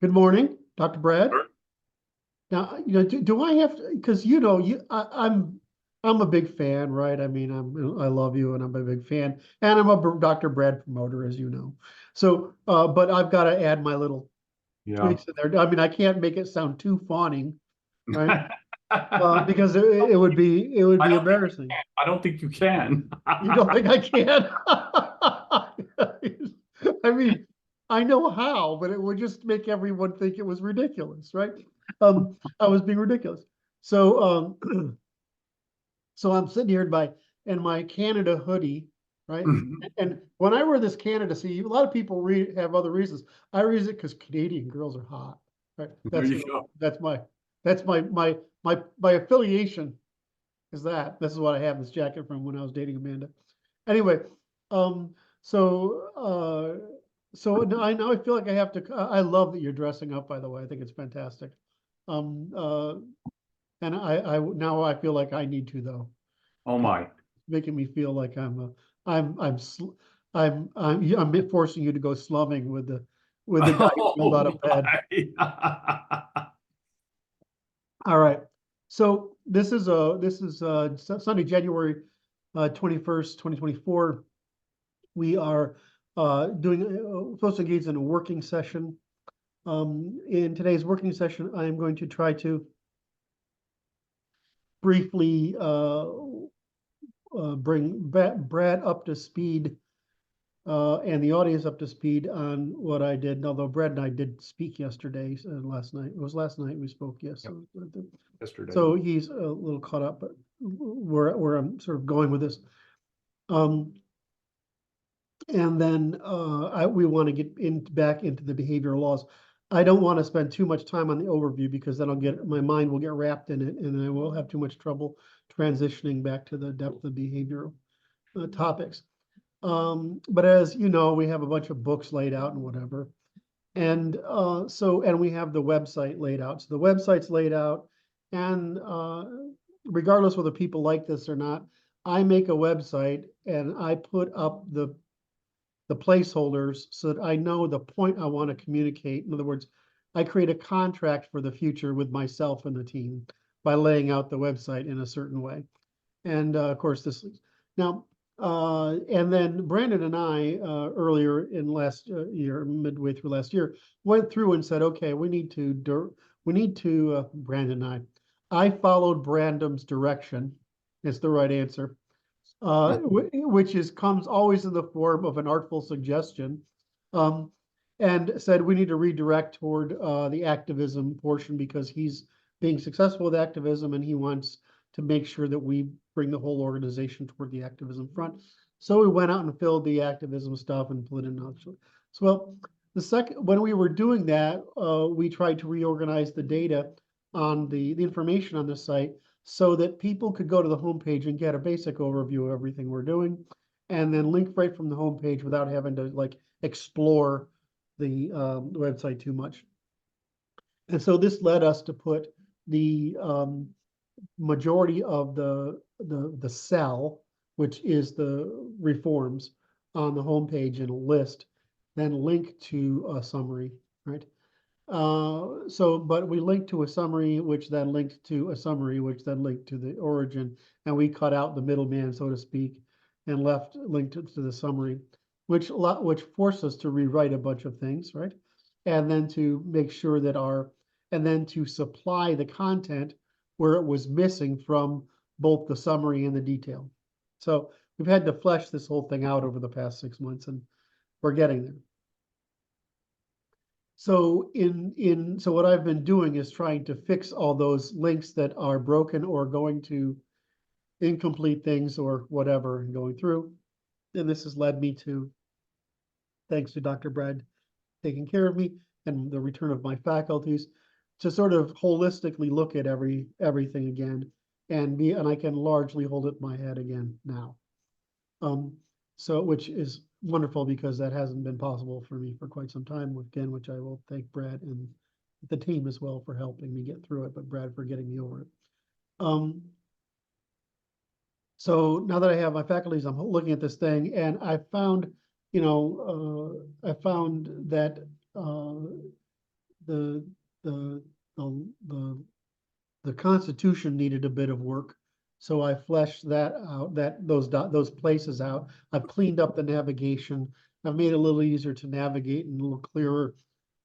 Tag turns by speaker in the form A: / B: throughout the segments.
A: Good morning, Dr. Brad.
B: Sure.
A: Now, do I have to, because I'm a big fan, right? I mean, I love you and I'm a big fan, and I'm a Dr. Brad promoter, as you know. So, but I've got to add my little
B: Yeah.
A: tweaks in there. I mean, I can't make it sound too fawning, right?
B: I
A: Because it would be
B: don't think you
A: embarrassing.
B: can. I don't think you can.
A: You don't think I can? I mean, I know how, but it would just make everyone think it was ridiculous, right? I was being ridiculous. So, so I'm sitting here in my Canada hoodie, right? And when I wear this Canada, see, a lot of people have other reasons. I use it because Canadian girls are hot, right?
B: There you go.
A: That's my affiliation is that. This is what I have this jacket from when I was dating Amanda. Anyway, um, so now I feel like I have to. I love that you're dressing up. By the way, I think it's fantastic. Um, uh, and I now I feel like I need to though,
B: Oh
A: because
B: my.
A: it's making me feel like I'm forcing you to go slumming with the guy who rolled out
B: Oh
A: of bed.
B: my.
A: All right. So this is Sunday, January 21st, 2024. We are supposed to engage in a working session. In today's working session, I am going to try to briefly bring Brad up to speed and the audience up to speed on what I did. And although Brad and I did speak yesterday, last night, it was last night we spoke, yes.
B: Yep. Yesterday.
A: So he's a little caught up, but where I'm sort of going with this. And then we want to get back into the behavioral laws. I don't want to spend too much time on the overview because then my mind will get wrapped in it and I will have too much trouble transitioning back to the depth of behavioral topics. But as you know, we have a bunch of books laid out and whatever. And and we have the website laid out. So the website's laid out, and regardless whether people like this or not, I make a website and I put up the placeholders so that I know the point I want to communicate. In other words, I create a contract for the future with myself and the team by laying out the website in a certain way. And of course, now, and then Brandon and I, earlier in last year, midway through last year, went through and said, okay, Brandon and I followed Brandon's direction. It's the right answer. Which comes always in the form of an artful suggestion, um, and said we need to redirect toward the activism portion because he's being successful with activism and he wants to make sure that we bring the whole organization toward the activism front. So we went out and filled the activism stuff and put it in. So well, when we were doing that, we tried to reorganize the data on the information on the site so that people could go to the homepage and get a basic overview of everything we're doing, and then link right from the homepage without having to like explore the website too much. And so this led us to put the majority of the cell, which is the reforms, on the homepage in a list, then link to a summary, right? But we linked to a summary, which then linked to a summary, which then linked to the origin, and we cut out the middleman, so to speak, and left linked to the summary, which forced us to rewrite a bunch of things, right? And then to make sure that and then to supply the content where it was missing from both the summary and the detail. So we've had to flesh this whole thing out over the past 6 months, and we're getting there. So so what I've been doing is trying to fix all those links that are broken or going to incomplete things or whatever and going through. And this has led me to, thanks to Dr. Brad taking care of me and the return of my faculties, to sort of holistically look at everything again and I can largely hold it in my head again now. So which is wonderful because that hasn't been possible for me for quite some time, again, which I will thank Brad and the team as well for helping me get through it, but Brad for getting me over it. So now that I have my faculties, I'm looking at this thing and I found, I found that the, the, the Constitution needed a bit of work. So I fleshed that out, those places out. I've cleaned up the navigation. I've made it a little easier to navigate and a little clearer.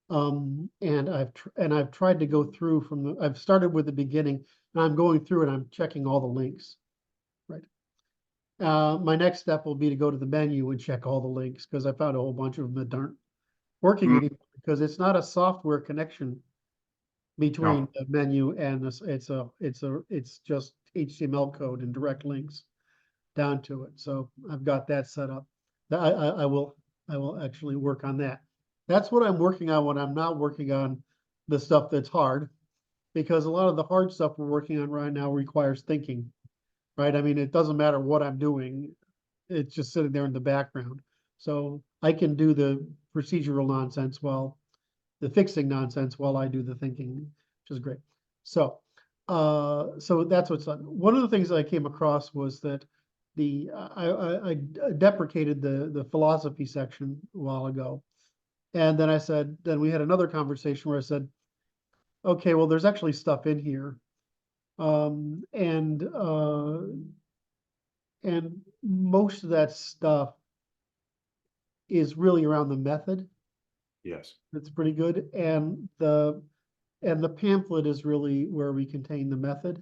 A: And I've tried to go through I've started with the beginning and I'm going through and I'm checking all the links. Right. My next step will be to go to the menu and check all the links because I found a whole bunch of them that aren't working anymore because it's not a software connection between the menu and this. It's just HTML code and direct links down to it. So I've got that set up. I will actually work on that. That's what I'm working on when I'm not working on the stuff that's hard, because a lot of the hard stuff we're working on right now requires thinking, right? I mean, it doesn't matter what I'm doing. It's just sitting there in the background. So I can do the procedural nonsense while the fixing nonsense while I do the thinking, which is great. So, so that's what's on. One of the things that I came across was that I deprecated the philosophy section a while ago. And then then we had another conversation where I said, okay, well, there's actually stuff in here. And most of that stuff is really around the method.
B: Yes.
A: It's pretty good. And the pamphlet is really where we contain the method.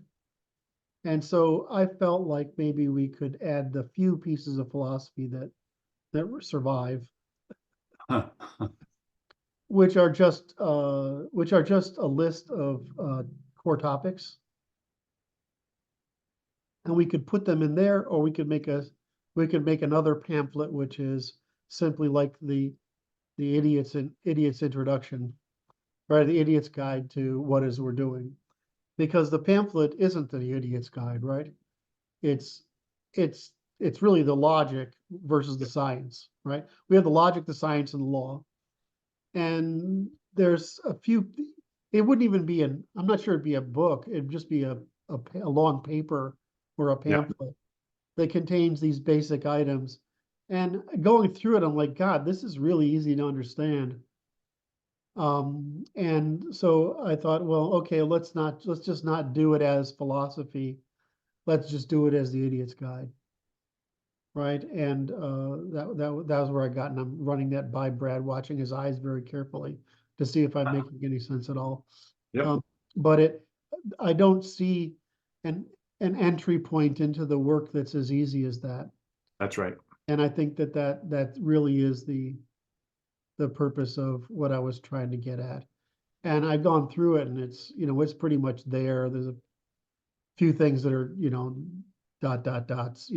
A: And so I felt like maybe we could add the few pieces of philosophy that survive, which are just a list of core topics. And we could put them in there, or we could make another pamphlet, which is simply like the idiot's introduction, right? The idiot's guide to what is we're doing, because the pamphlet isn't the idiot's guide, right? It's really the logic versus the science, right? We have the logic, the science, and the law, and there's a few. It wouldn't even be I'm not sure it'd be a book. It'd just be a long paper or a pamphlet that contains these basic items. And going through it, I'm like, God, this is really easy to understand. And so I thought, well, okay, let's just not do it as philosophy. Let's just do it as the idiot's guide. Right. And that was where I got, and I'm running that by Brad, watching his eyes very carefully to see if I'm making any sense at all.
B: Yep.
A: But I don't see an entry point into the work that's as easy as that.
B: That's right.
A: And I think that really is the purpose of what I was trying to get at. And I've gone through it, and it's pretty much there. There's a few things that are, dots,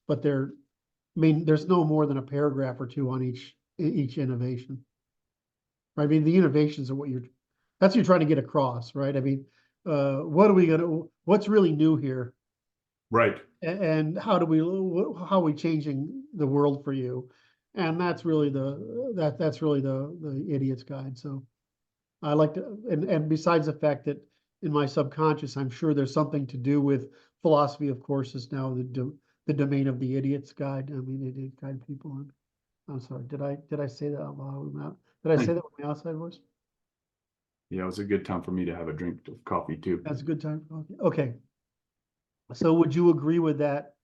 A: but there's no more than a paragraph or two on each innovation. Right? I mean, the innovations are that's what you're trying to get across, right? I mean, what's really new here?
B: Right.
A: And how are we changing the world for you? And that's really the idiot's guide. So I like to, and besides the fact that in my subconscious, I'm sure there's something to do with philosophy, of course, is now the domain of the idiot's guide. I mean, idiot guide people on. I'm sorry. Did I say that out loud? Did I say that with my outside voice?
B: Yeah, it was a good time for me to have a drink of coffee too.
A: That's a good time for coffee. Okay. So would you agree with that?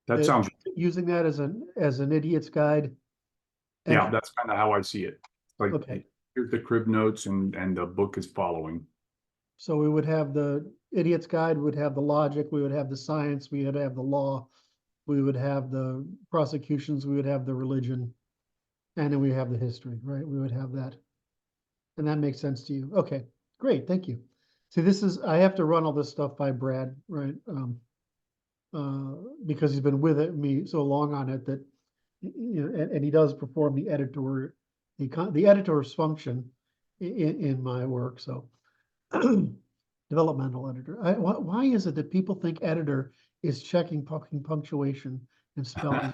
B: That sounds.
A: Using that as an idiot's guide.
B: Yeah, that's kind of how I see it. Like,
A: okay.
B: Here's the crib notes, and the book is following.
A: So we would have the idiot's guide, we would have the logic, we would have the science, we would have the law, we would have the prosecutions, we would have the religion, and then we have the history, right? We would have that. And that makes sense to you. Okay, great, thank you. See, I have to run all this stuff by Brad, right? Because he's been with me so long on it that, and he does perform the editor's function in my work, so. Developmental editor. Why is it that people think editor is checking punctuation and spelling?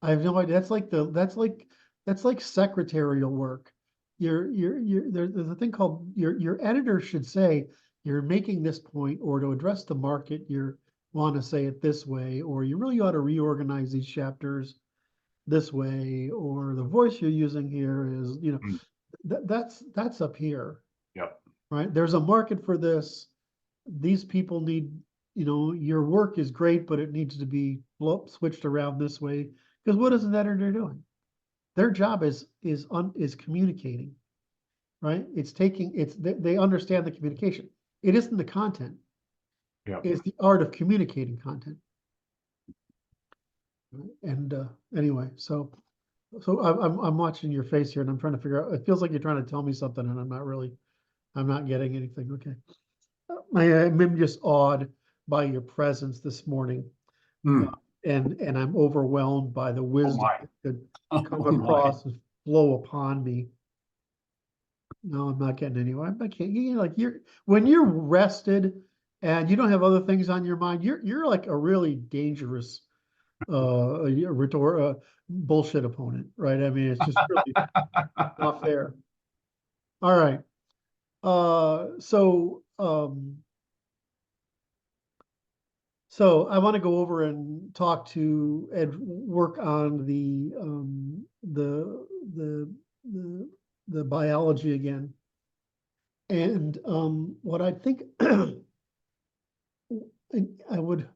A: I have no idea. That's like secretarial work. There's a thing called your editor should say you're making this point, or to address the market you want to say it this way, or you really ought to reorganize these chapters this way, or the voice you're using here is that's up here,
B: Yep.
A: right? There's a market for this. These people need, your work is great, but it needs to be switched around this way. Because what is an editor doing? Their job is communicating, right? They understand the communication. It isn't the content.
B: Yep.
A: It's the art of communicating content. And anyway, so I'm watching your face here, and I'm trying to figure out. It feels like you're trying to tell me something, and I'm not getting anything. Okay, I'm just awed by your presence this morning,
B: Mm.
A: and I'm overwhelmed by the wisdom
B: my.
A: that could
B: Oh
A: come
B: my.
A: across and flow upon me. No, I'm not getting anywhere. I can't. When you're rested and you don't have other things on your mind, you're like a really dangerous bullshit opponent, right? I mean, it's just really not fair. All right. So I want to go over and talk to and work on the biology again. And what I think I would,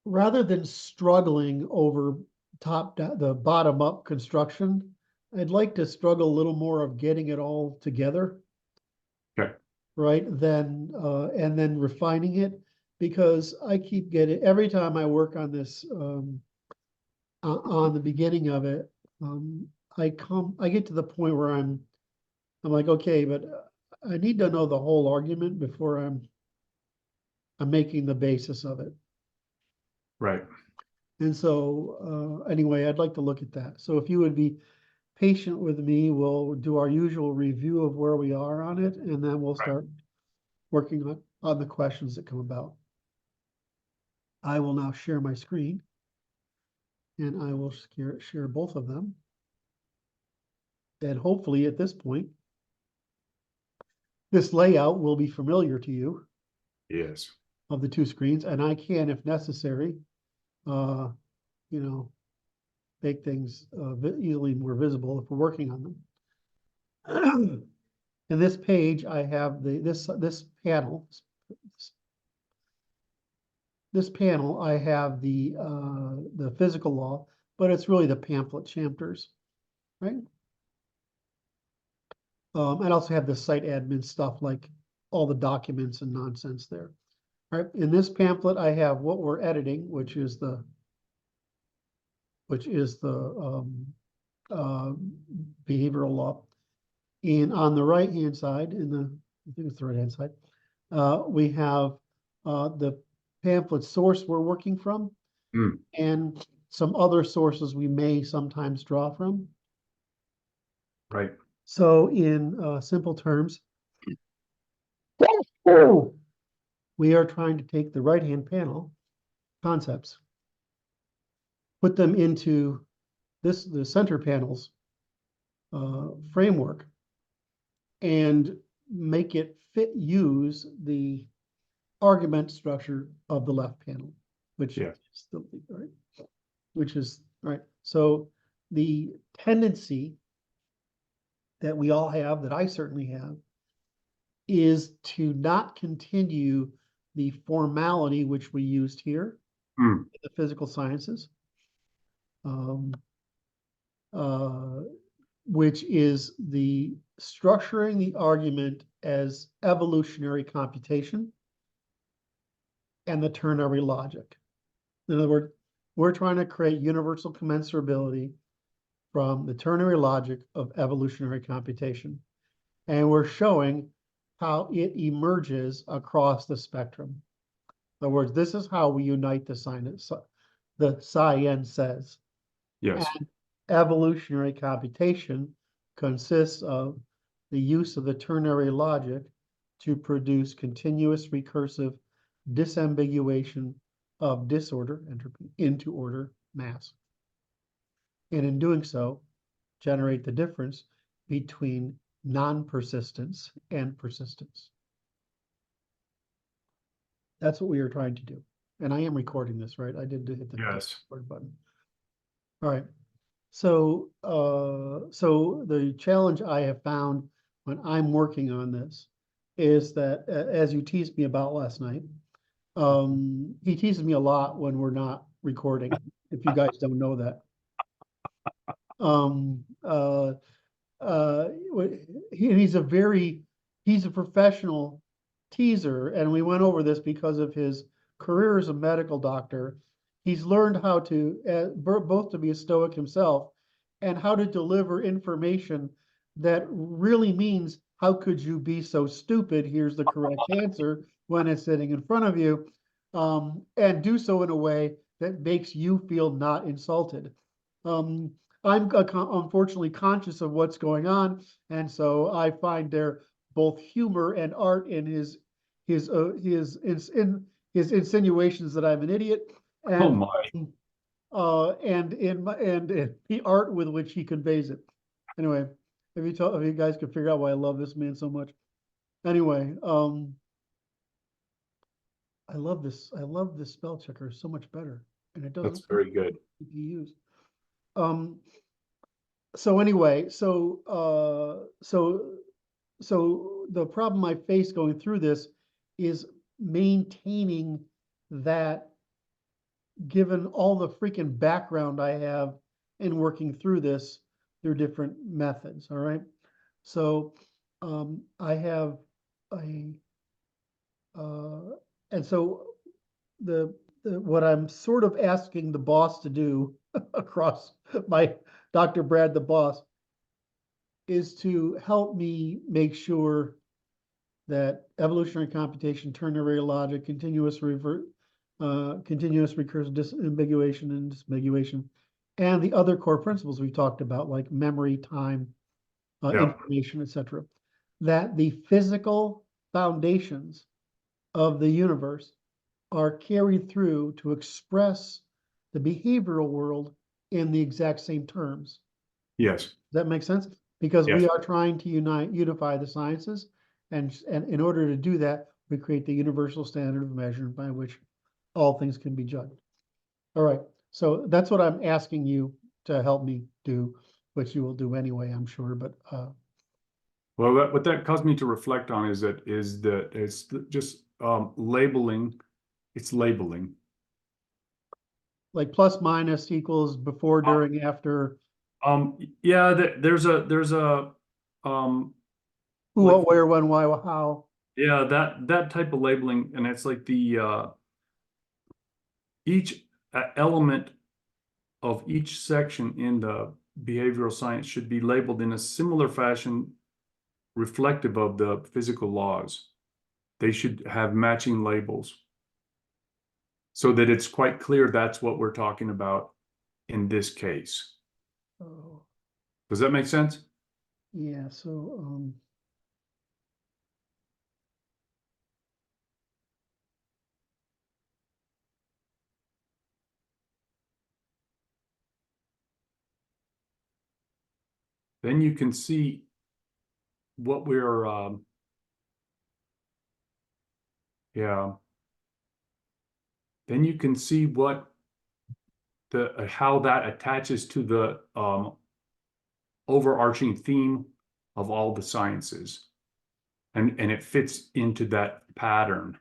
A: rather than struggling over the bottom up construction, I'd like to struggle a little more of getting it all together.
B: Okay.
A: Right? Then and then refining it, because I keep getting, every time I work on this on the beginning of it, I get to the point where I'm like, okay, but I need to know the whole argument before I'm making the basis of it.
B: Right.
A: And so anyway, I'd like to look at that. So if you would be patient with me, we'll do our usual review of where we are on it, and then we'll start working on the questions that come about. I will now share my screen, and I will share both of them. And hopefully at this point, this layout will be familiar to you.
B: Yes.
A: Of the two screens, and I can, if necessary, make things easily more visible if we're working on them. In this page, I have this panel. This panel, I have the physical law, but it's really the pamphlet chapters, right? I also have the site admin stuff, like all the documents and nonsense there. All right, in this pamphlet, I have what we're editing, which is the behavioral law. And on the right-hand side, I think it's the right-hand side, we have the pamphlet source we're working from, and some other sources we may sometimes draw from.
B: Right.
A: So in simple terms, we are trying to take the right-hand panel concepts, put them into the center panel's framework, and make it use the argument structure of the left panel, which is still right, which is right. So the tendency that we all have, that I certainly have, is to not continue the formality which we used here in the physical sciences, which is the structuring the argument as evolutionary computation and the ternary logic. In other words, we're trying to create universal commensurability from the ternary logic of evolutionary computation. And we're showing how it emerges across the spectrum. In other words, this is how we unite the science. The science says.
B: Yes.
A: And evolutionary computation consists of the use of the ternary logic to produce continuous recursive disambiguation of disorder entropy into order mass. And in doing so, generate the difference between non-persistence and persistence. That's what we are trying to do. And I am recording this, right? I did hit the record button. All right. So the challenge I have found when I'm working on this is that, as you teased me about last night, he teases me a lot when we're not recording, if you guys don't know that. Um, uh, uh, he's he's a professional teaser, and we went over this because of his career as a medical doctor. He's learned how to both to be a stoic himself and how to deliver information that really means, how could you be so stupid? Here's the correct answer when it's sitting in front of you, and do so in a way that makes you feel not insulted. Um, I'm unfortunately conscious of what's going on, and so I find there both humor and art in his insinuations that I'm an idiot,
B: Oh
A: and
B: my.
A: in the art with which he conveys it. Anyway, if you guys could figure out why I love this man so much. Anyway, I love this spell checker so much better, and it
B: That's
A: doesn't
B: very good.
A: be used. Um, so anyway, so the problem I face going through this is maintaining that, given all the freaking background I have in working through this through different methods. All right. So I have a and so the what I'm sort of asking the boss to do across my Dr. Brad the boss is to help me make sure that evolutionary computation, ternary logic, continuous recursive disambiguation and disambiguation, and the other core principles we talked about, like memory, time,
B: Yeah.
A: information, etc., that the physical foundations of the universe are carried through to express the behavioral world in the exact same terms.
B: Yes.
A: Does that make sense? Because
B: Yes.
A: we are trying to unify the sciences, and in order to do that, we create the universal standard of measurement by which all things can be judged. All right, so that's what I'm asking you to help me do, which you will do anyway, I'm sure. But
B: Well, what that caused me to reflect on is that it's just labeling. It's labeling.
A: like plus minus equals before, during, after,
B: Yeah, there's a
A: who,
B: like
A: what, where, when, why, how.
B: yeah, that type of labeling, and it's like the each element of each section in the behavioral science should be labeled in a similar fashion, reflective of the physical laws. They should have matching labels so that it's quite clear that's what we're talking about in this case.
A: Oh,
B: Does that make sense?
A: yeah. So
B: Then you can see what we're, yeah. Then you can see what how that attaches to the overarching theme of all the sciences. And it fits into that pattern.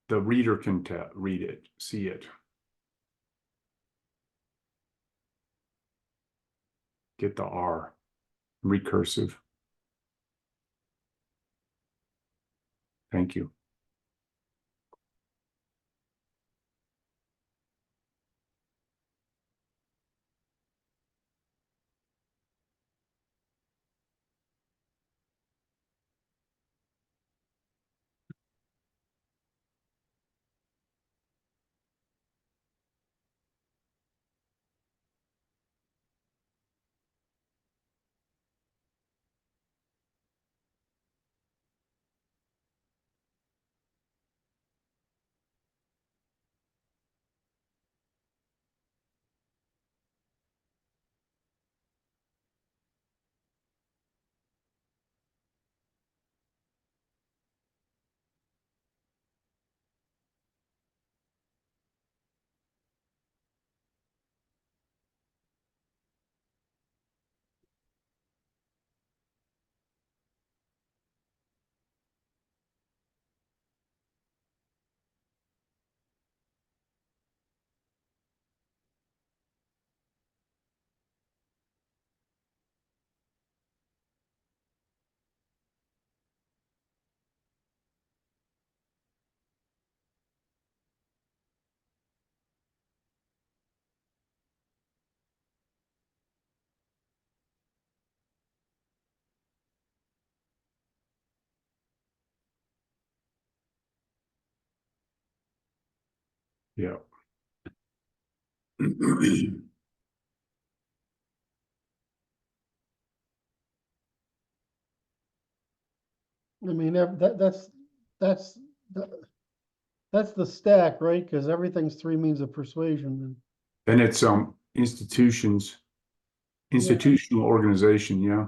B: The reader can read it, see it. Get the R, recursive. Thank you. Yeah.
A: I mean, that's, that's the stack, right? Because everything's three means of persuasion.
B: And it's institutional organization, yeah.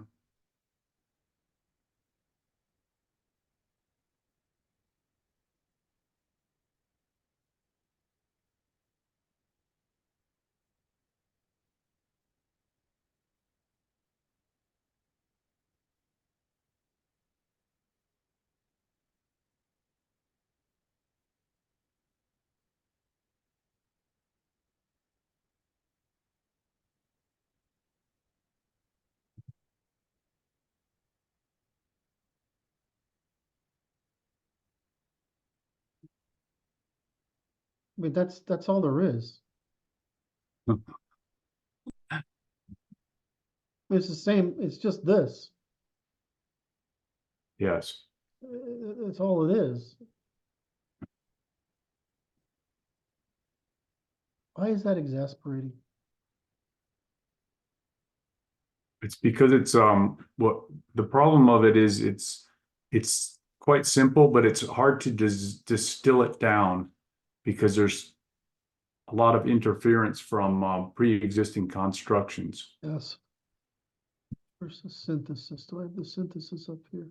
A: I mean, that's all there is. It's the same, it's just this.
B: Yes.
A: That's all it is. Why is that exasperating?
B: It's because it's what the problem of it is it's quite simple, but it's hard to distill it down because there's a lot of interference from pre-existing constructions.
A: Yes. Versus synthesis. Do I have the synthesis up here?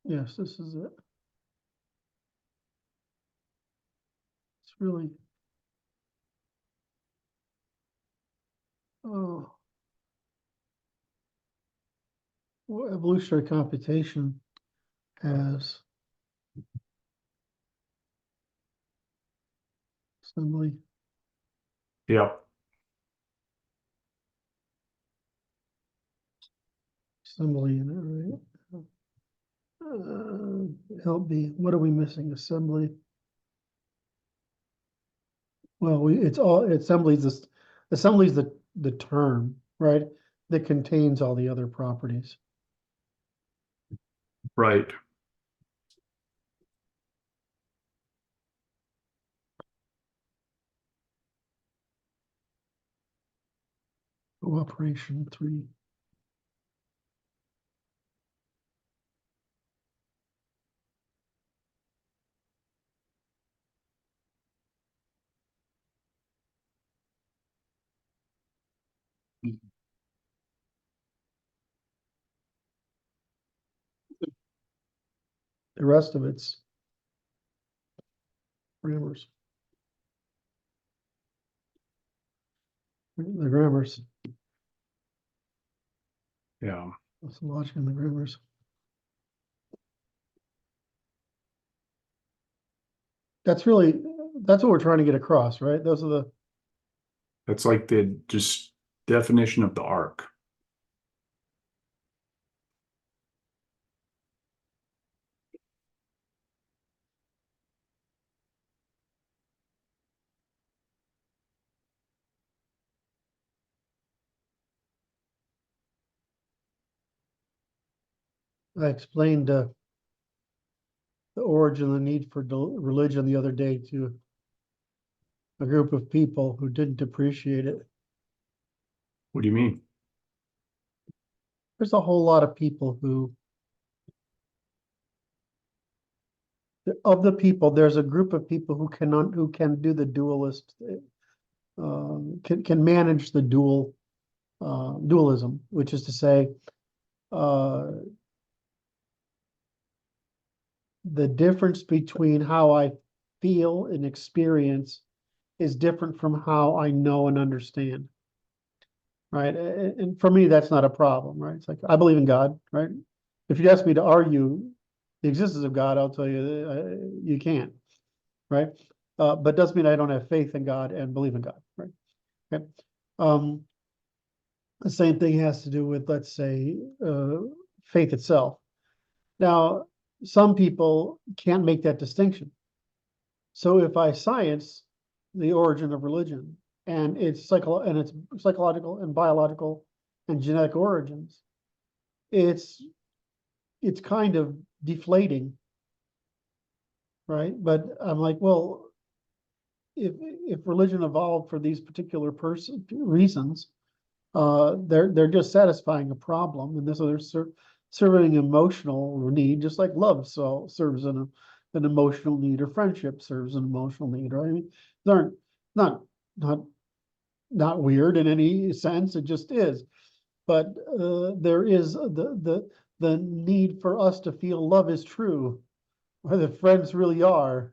A: Yes, this is it. It's really, oh, well, evolutionary computation has assembly.
B: Yeah.
A: Assembly in it, right? Help me. What are we missing? Assembly. Well, it's all assembly's this. Assembly's the term, right? That contains all the other properties.
B: Right.
A: Cooperation 3. The rest of it's grammars. The grammars.
B: Yeah.
A: That's the logic in the grammars. That's what we're trying to get across, right? Those are the,
B: That's like the just definition of the arc.
A: I explained the origin, the need for religion the other day to a group of people who didn't appreciate it.
B: What do you mean?
A: There's a whole lot of people who, of the people, there's a group of people who can do the dualist, can manage the dualism, which is to say, the difference between how I feel and experience is different from how I know and understand. Right. And for me, that's not a problem, right? It's like, I believe in God, right? If you ask me to argue the existence of God, I'll tell you you can't, right? But doesn't mean I don't have faith in God and believe in God, right? Okay. The same thing has to do with, let's say, faith itself. Now, some people can't make that distinction. So if I science the origin of religion and it's psychological and biological and genetic origins, it's kind of deflating, right? But I'm like, well, if religion evolved for these particular reasons, they're just satisfying a problem, and this they're serving an emotional need, just like love serves an emotional need, or friendship serves an emotional need, right? I mean, they aren't not not weird in any sense. It just is. But there is the need for us to feel love is true, or that friends really are,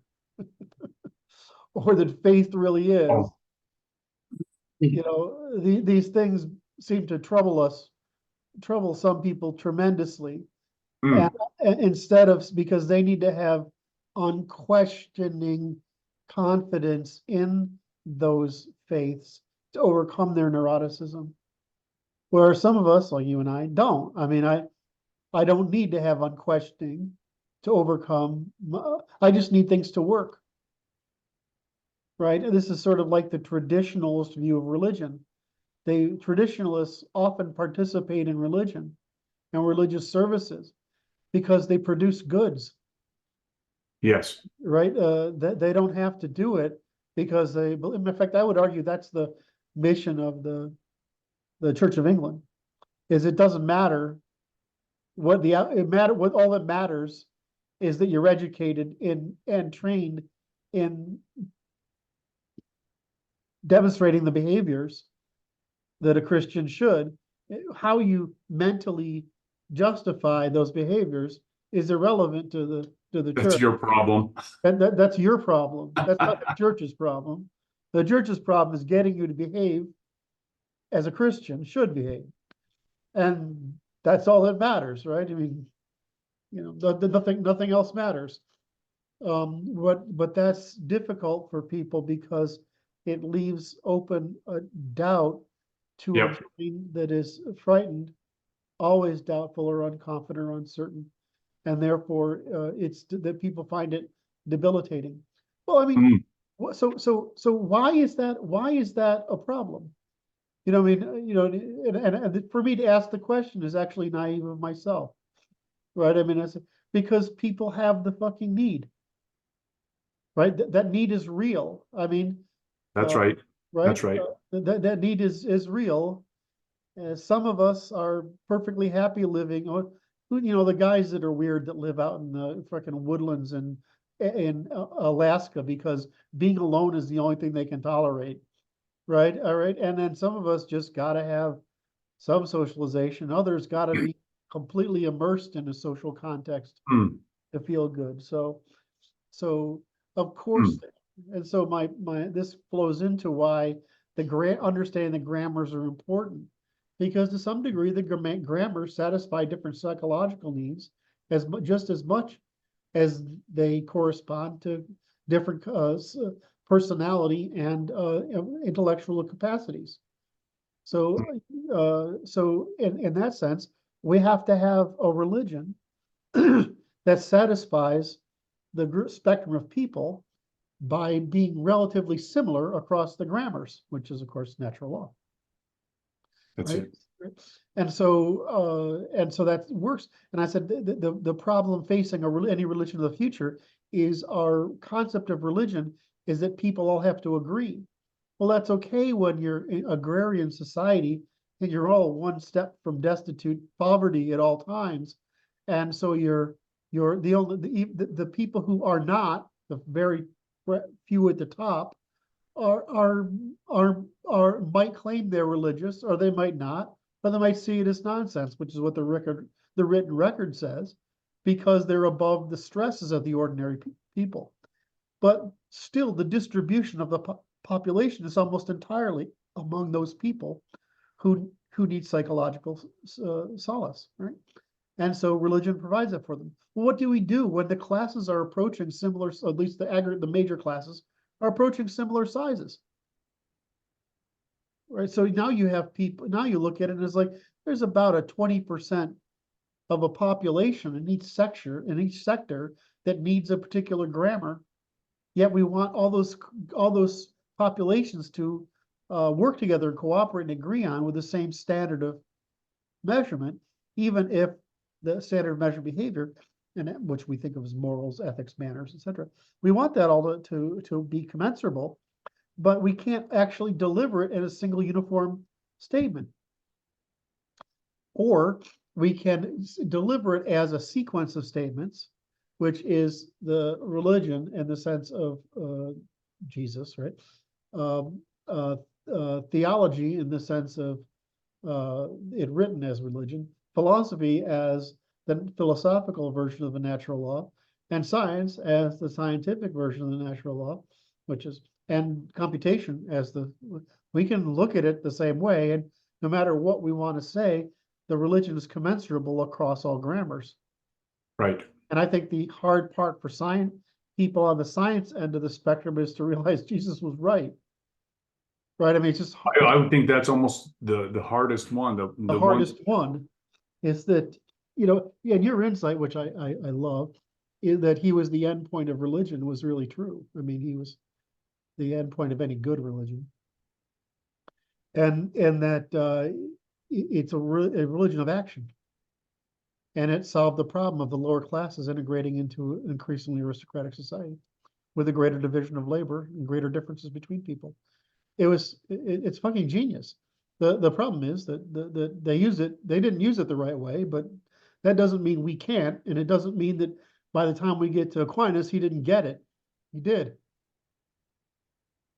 A: or that faith really is.
B: Oh.
A: You know, these things seem to trouble some people tremendously.
B: Mm.
A: And instead of, because they need to have unquestioning confidence in those faiths to overcome their neuroticism. Where some of us, like you and I, don't. I mean, I don't need to have unquestioning to overcome. I just need things to work. Right? And this is sort of like the traditionalist view of religion. Traditionalists often participate in religion and religious services because they produce goods.
B: Yes.
A: Right? They don't have to do it because in fact, I would argue that's the mission of the Church of England, is it doesn't matter what all that matters is that you're educated in and trained in demonstrating the behaviors that a Christian should. How you mentally justify those behaviors is irrelevant to the
B: That's
A: church.
B: your problem.
A: That's your problem. That's not the church's problem. The church's problem is getting you to behave as a Christian should behave. And that's all that matters, right? I mean, you know, nothing else matters. But that's difficult for people because it leaves open a doubt to
B: Yep.
A: a brain that is frightened, always doubtful or unconfident or uncertain, and therefore it's that people find it debilitating. Well, I mean, so why is that? Why is that a problem? You know, I mean, you know, and for me to ask the question is actually naive of myself, right? I mean, because people have the fucking need, right? That need is real. I mean,
B: That's right.
A: right?
B: That's right.
A: That need is real. Some of us are perfectly happy living, or you know, the guys that are weird that live out in the fucking woodlands in Alaska because being alone is the only thing they can tolerate, right? All right, and then some of us just got to have some socialization. Others got to be completely immersed in a social context
B: Mm.
A: to feel good. So of course,
B: Mm.
A: and so my this flows into why understanding the grammars are important, because to some degree the grammars satisfy different psychological needs just as much as they correspond to different personality and intellectual capacities. So so in that sense, we have to have a religion that satisfies the spectrum of people by being relatively similar across the grammars, which is, of course, natural law.
B: That's
A: Right?
B: it.
A: And so that works. And I said the problem facing any religion of the future is our concept of religion is that people all have to agree. Well, that's okay when you're in agrarian society and you're all one step from destitute poverty at all times, and so you're the only the people who are not, the very few at the top, are might claim they're religious, or they might not, or they might see it as nonsense, which is what the written record says, because they're above the stresses of the ordinary people. But still, the distribution of the population is almost entirely among those people who need psychological solace, right? And so religion provides it for them. Well, what do we do when the classes are approaching similar, at least the major classes are approaching similar sizes? Right. So now you have people, now you look at it and it's like there's about a 20% of a population in each sector that needs a particular grammar. Yet we want all those populations to work together and cooperate and agree on with the same standard measurement, even if the standard of measured behavior, and which we think of as morals, ethics, manners, etc. We want that all to be commensurable, but we can't actually deliver it in a single uniform statement. Or we can deliver it as a sequence of statements, which is the religion in the sense of Jesus, right? Theology in the sense of it written as religion, philosophy as the philosophical version of the natural law, and science as the scientific version of the natural law, which is, and computation as we can look at it the same way, and no matter what we want to say, the religion is commensurable across all grammars.
B: Right.
A: And I think the hard part for science people on the science end of the spectrum is to realize Jesus was right. Right? I mean, it's just
B: I would think that's almost the hardest one.
A: the hardest one is that, and your insight, which I love, is that he was the end point of religion was really true. I mean, he was the end point of any good religion. And that it's a religion of action. And it solved the problem of the lower classes integrating into an increasingly aristocratic society with a greater division of labor and greater differences between people. It's fucking genius. The problem is that they didn't use it the right way, but that doesn't mean we can't, and it doesn't mean that by the time we get to Aquinas, he didn't get it. He did.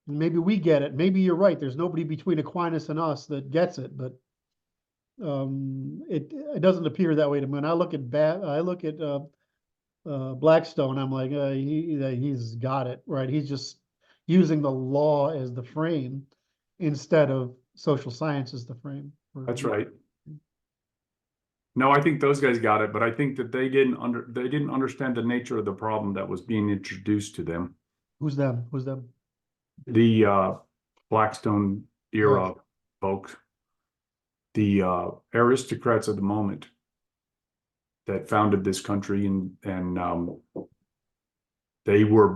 A: And maybe we get it. Maybe you're right. There's nobody between Aquinas and us that gets it, but it doesn't appear that way to me. When I look at Blackstone, I'm like, he's got it, right? He's just using the law as the frame instead of social science as the frame.
B: That's right. No, I think those guys got it, but I think that they didn't understand the nature of the problem that was being introduced to them.
A: Who's them? Who's them?
B: The Blackstone era folks, the aristocrats of the moment that founded this country, and they were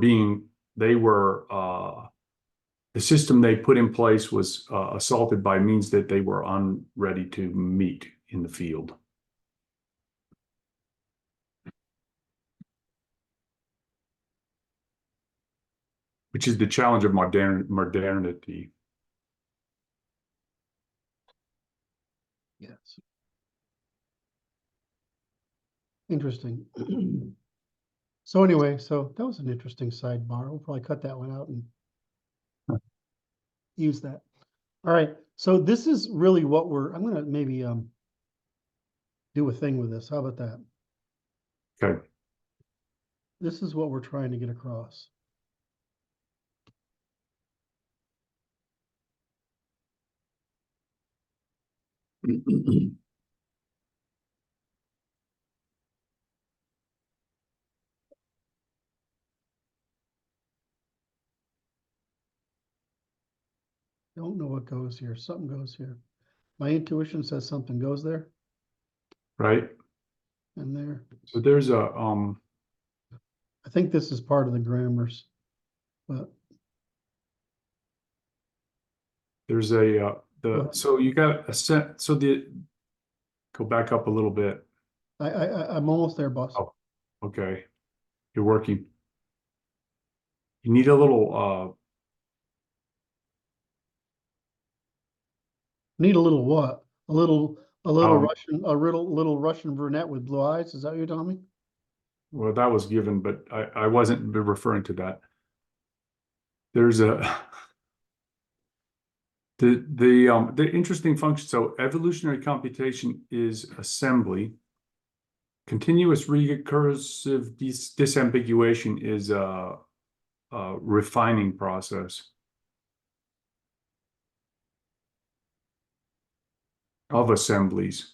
B: the system they put in place was assaulted by means that they were unready to meet in the field. Which is the challenge of modernity.
A: Yes. Interesting. So anyway, so that was an interesting sidebar. We'll probably cut that one out and use that. All right. So this is really what I'm gonna maybe do a thing with this. How about that?
B: Okay.
A: This is what we're trying to get across. Don't know what goes here. Something goes here. My intuition says something goes there.
B: Right.
A: And there.
B: So there's
A: I think this is part of the grammars, but
B: there's so you got a set. So go back up a little bit.
A: I'm almost there, boss.
B: Oh, okay. You're working. You need a little
A: Need a little what? A little Russian, a little Russian brunette with blue eyes. Is that what you're telling me?
B: well, that was given, but I wasn't referring to that. There's the interesting function. So evolutionary computation is assembly. Continuous recursive disambiguation is a refining process of assemblies.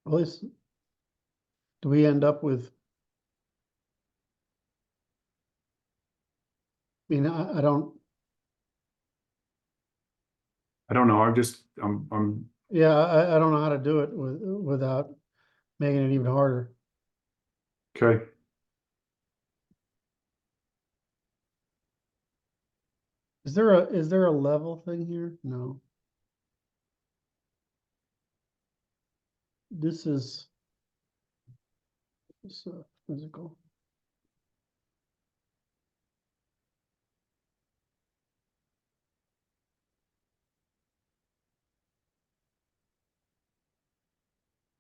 A: Well, do we end up with? I mean, I don't.
B: I don't know. I'm
A: Yeah, I don't know how to do it without making it even harder.
B: Okay.
A: Is there a level thing here? No. This is physical.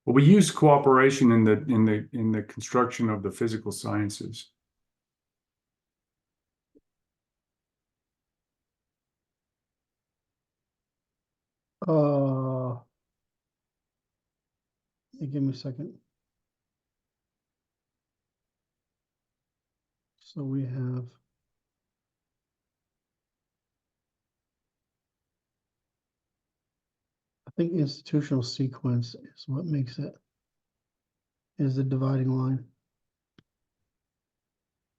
B: Well, we use cooperation in the construction of the physical sciences.
A: Give me a second. So we have I think institutional sequence is what makes it is the dividing line.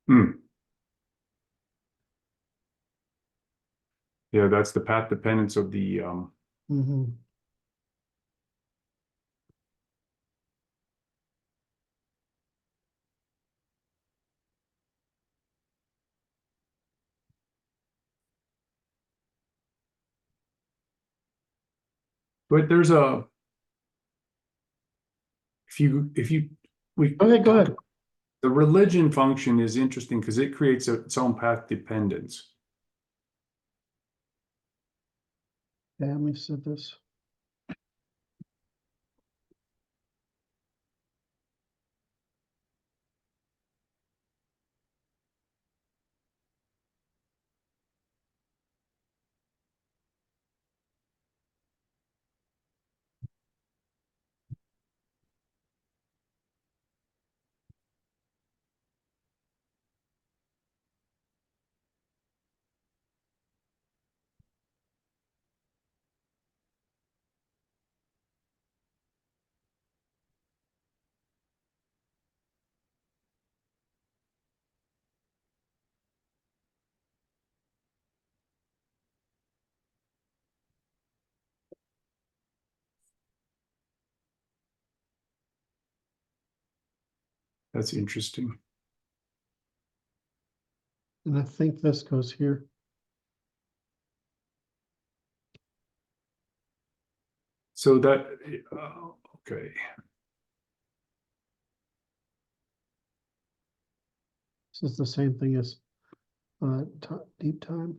B: Hmm. Yeah, that's the path dependence of the
A: Mm-hmm.
B: but there's a if you we
A: Okay, go ahead.
B: the religion function is interesting because it creates its own path dependence.
A: Okay, let me set this.
B: That's interesting.
A: And I think this goes here.
B: So that okay.
A: This is the same thing as deep time.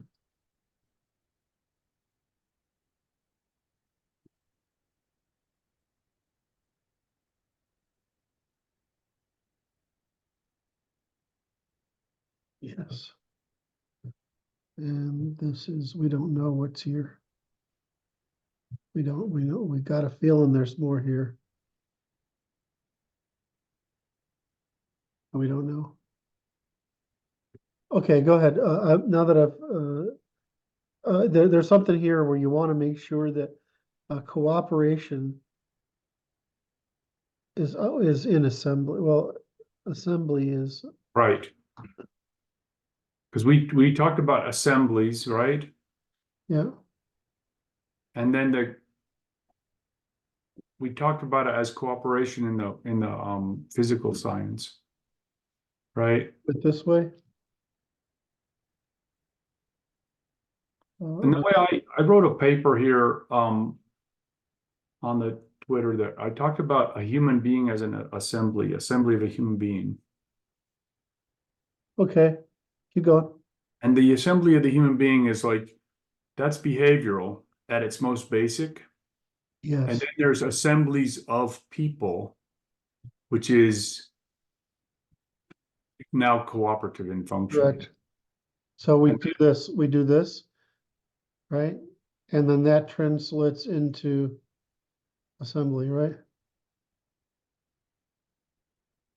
A: Yes. And this is, we don't know what's here. We got a feeling there's more here. We don't know. Okay, go ahead. Now that there's something here where you want to make sure that cooperation is in assembly. Well, assembly is
B: Right. Because we talked about assemblies, right?
A: yeah.
B: And then we talked about it as cooperation in the physical science, right?
A: But this way.
B: And the way I wrote a paper here on the Twitter that I talked about a human being as an assembly of a human being.
A: Okay, keep going.
B: And the assembly of the human being is like, that's behavioral at its most basic. And
A: Yes,
B: then there's assemblies of people, which is now cooperative in function.
A: correct. So we
B: And
A: do this, right? And then that translates into assembly, right?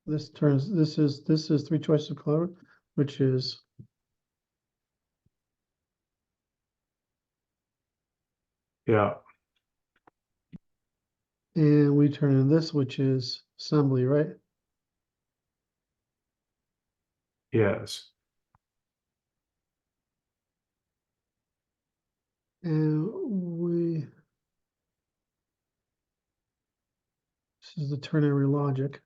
A: This is three choices of color, which is
B: yeah,
A: and we turn in this, which is assembly, right?
B: yes.
A: And we This is the ternary logic.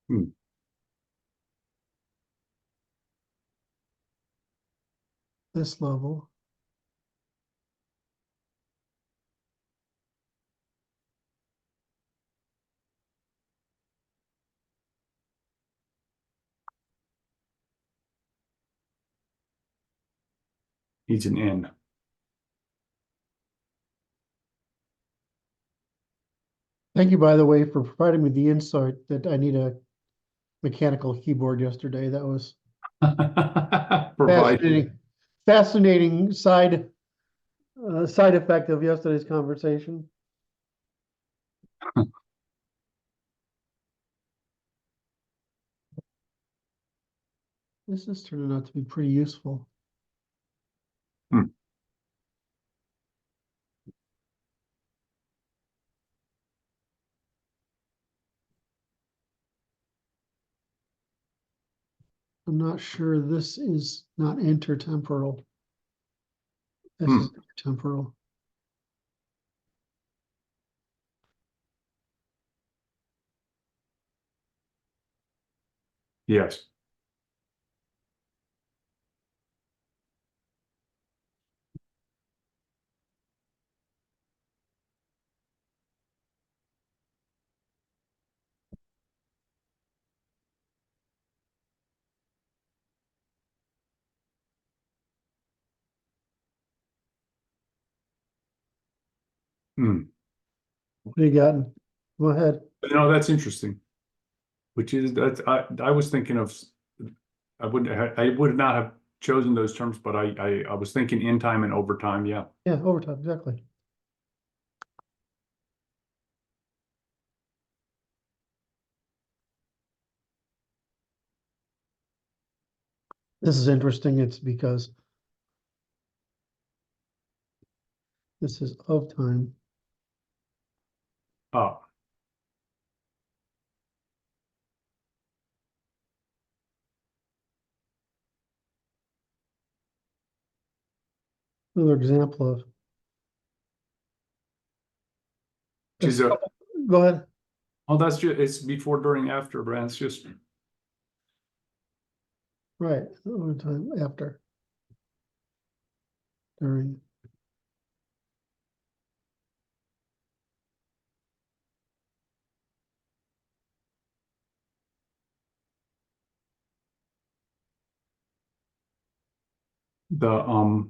B: Hmm.
A: This level.
B: Needs an N.
A: Thank you, by the way, for providing me the insight that I need a mechanical keyboard yesterday. That was
B: Provided.
A: fascinating side effect of yesterday's conversation. This is turning out to be pretty useful.
B: Hmm.
A: I'm not sure this is not intertemporal. This
B: Hmm.
A: is intertemporal.
B: Yes. Hmm.
A: What do you got? Go ahead.
B: No, that's interesting. Which is that I was thinking of, I would not have chosen those terms, but I was thinking in time and overtime. Yeah.
A: Yeah, overtime, exactly. This is interesting. It's because this is of time.
B: Oh,
A: Another example of.
B: which is a,
A: Go ahead.
B: oh, that's just, it's before, during, after, Bryan. It's just,
A: Right, overtime after. During.
B: the,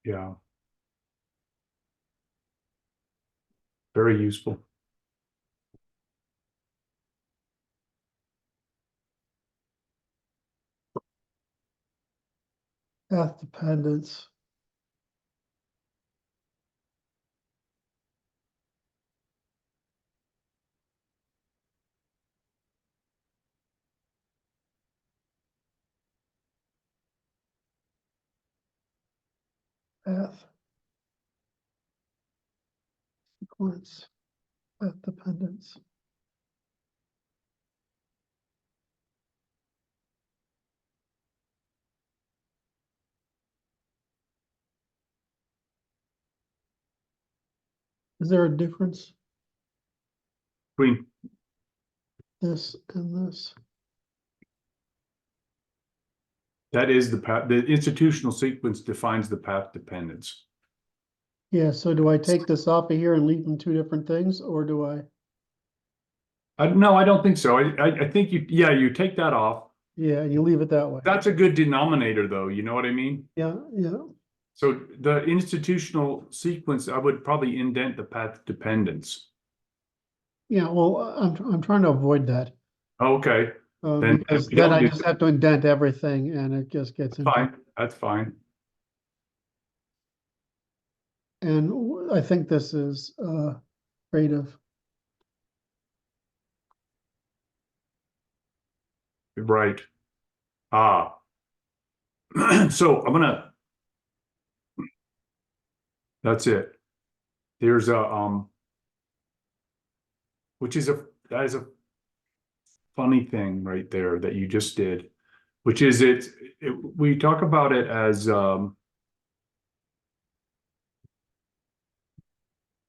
B: yeah. Very useful.
A: Path dependence. Path. Sequence. Path dependence. Is there a difference?
B: Between,
A: This and this.
B: that is the path, the institutional sequence defines the path dependence.
A: Yeah, so do I take this off of here and leave them two different things, or do I?
B: No, I don't think so. I think you take that off.
A: Yeah, and you leave it that way.
B: That's a good denominator, though. You know what I mean?
A: Yeah, yeah.
B: So the institutional sequence, I would probably indent the path dependence.
A: Yeah, well, I'm trying to avoid that.
B: Okay, then
A: Because
B: we
A: then
B: don't
A: I
B: do
A: just have to indent everything and it just gets into.
B: fine. That's fine.
A: And I think this is creative.
B: Right. Ah. So I'm gonna. That's it. There's a which is that is a funny thing right there that you just did, which is we talk about it as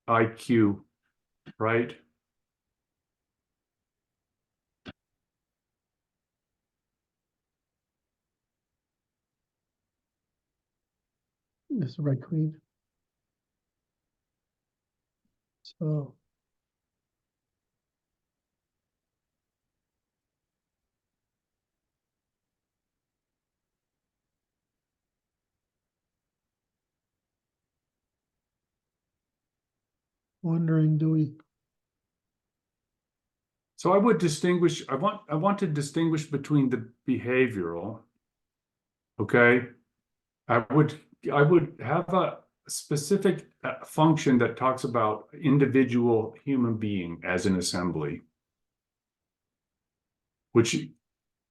B: IQ, right?
A: This is right, Queen. So wondering, do we?
B: So I would distinguish, I want to distinguish between the behavioral, okay? I would have a specific function that talks about individual human being as an assembly, which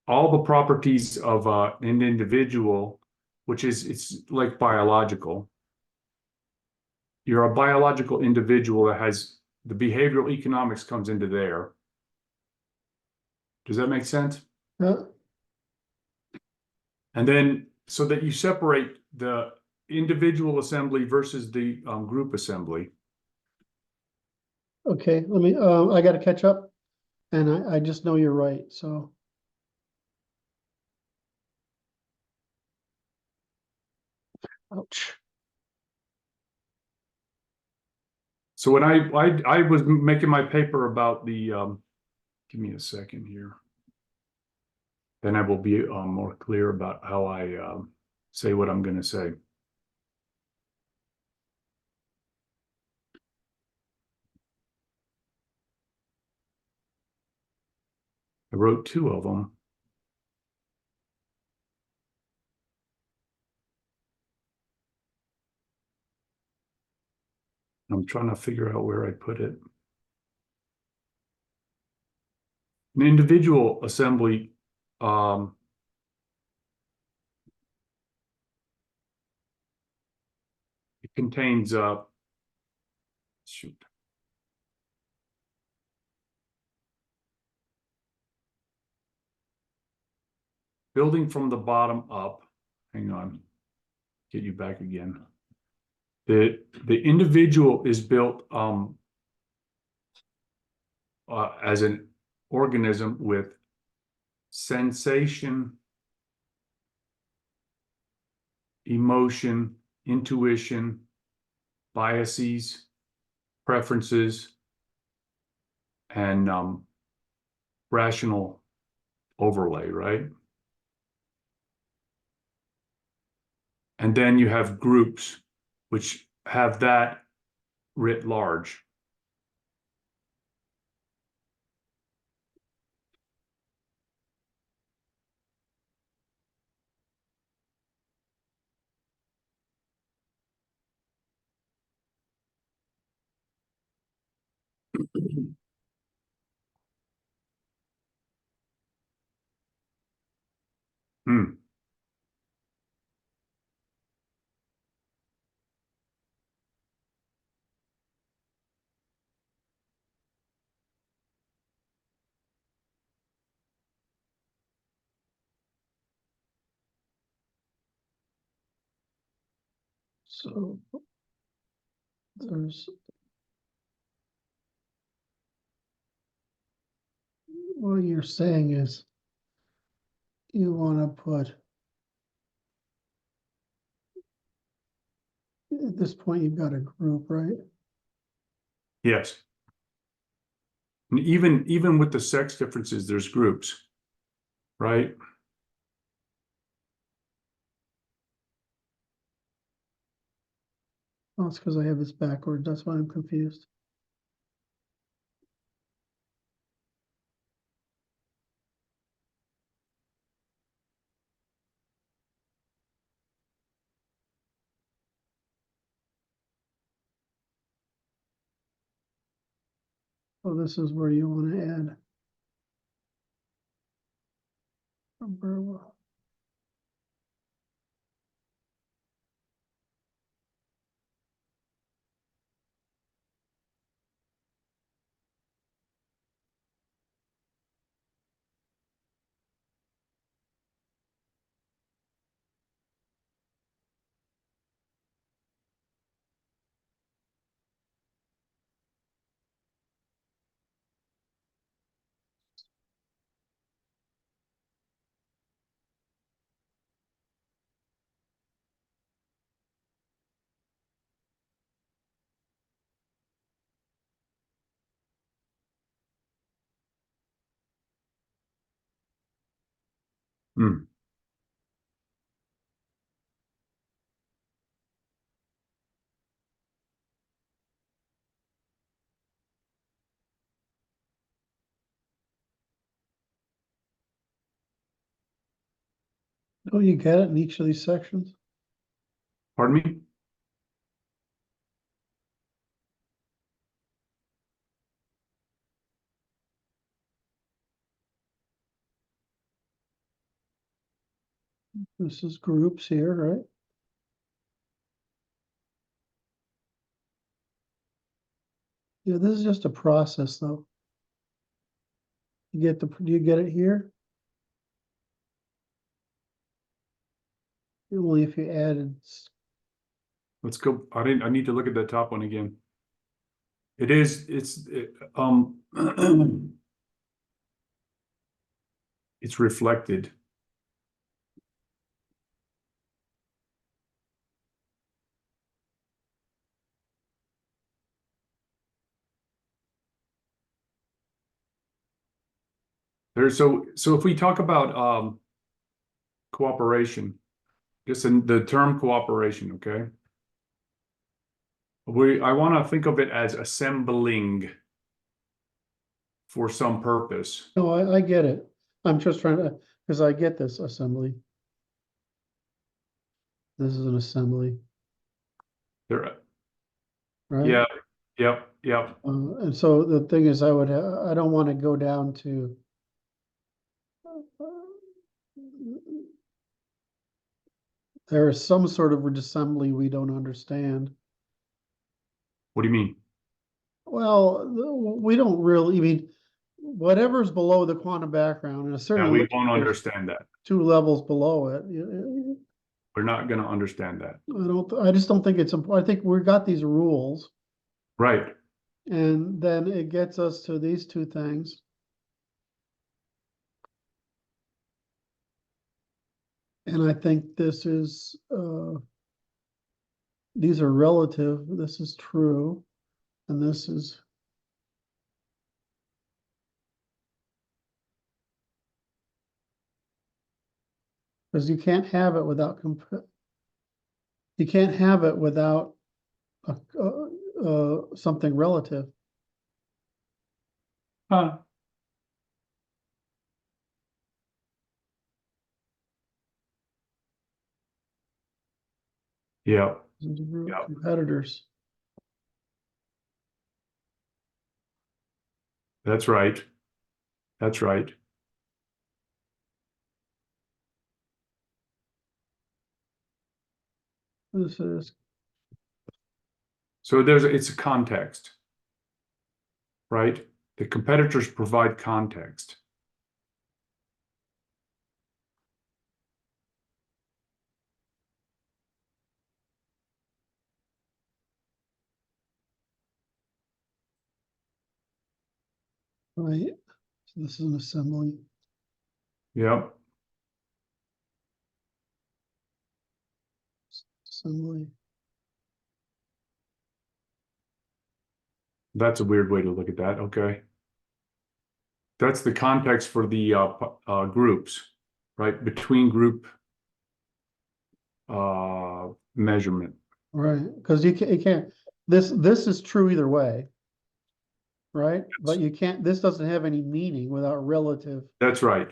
B: all the properties of an individual, which is, it's like biological. You're a biological individual that has, the behavioral economics comes into there. Does that make sense? And then, so that you separate the individual assembly versus the group assembly.
A: Okay, let me, I gotta catch up, and I just know you're right, so. Ouch.
B: So when I was making my paper about the, give me a second here. Then I will be more clear about how I say what I'm going to say. I wrote two of them. I'm trying to figure out where I put it. An individual assembly it contains shoot. Building from the bottom up. Hang on. Get you back again. The individual is built as an organism with sensation, emotion, intuition, biases, preferences, and rational overlay, right? And then you have groups which have that writ large. Hmm.
A: So there's, what you're saying is you want to put, at this point, you've got a group, right?
B: Yes. And even with the sex differences, there's groups, right?
A: Oh, it's because I have this backwards. That's why I'm confused. Oh, this is where you want to add umbrella.
B: Hmm.
A: Oh, you get it in each of these sections?
B: Pardon me?
A: This is groups here, right? Yeah, this is just a process though. Do you get it here? Only if you added,
B: Let's go. I need to look at the top one again. It's reflected. So if we talk about cooperation, just in the term cooperation, okay? I want to think of it as assembling for some purpose.
A: no, I get it. I'm just trying to, because I get this assembly. This is an assembly,
B: There,
A: right?
B: yeah, yep, yep.
A: And so the thing is, I don't want to go down to. There is some sort of assembly we don't understand.
B: What do you mean?
A: Well, we don't really, I mean, whatever's below the quantum background, and
B: Yeah,
A: certainly
B: we won't understand that.
A: 2 levels below it.
B: We're not going to understand that.
A: I just don't think it's important. I think we've got these rules,
B: Right.
A: and then it gets us to these 2 things. And I think this is, these are relative, this is true, and this is. Because you can't have it without, you can't have it without something relative.
B: Huh. Yeah. Yeah.
A: Competitors.
B: That's right. That's right.
A: This is,
B: So it's a context, right? The competitors provide context.
A: right, so this is an assembly.
B: Yep.
A: Assembly.
B: That's a weird way to look at that. Okay. That's the context for the groups, right? Between group measurement.
A: Right, because you can't, this is true either way. Right, but you can't, this doesn't have any meaning without relative.
B: That's right.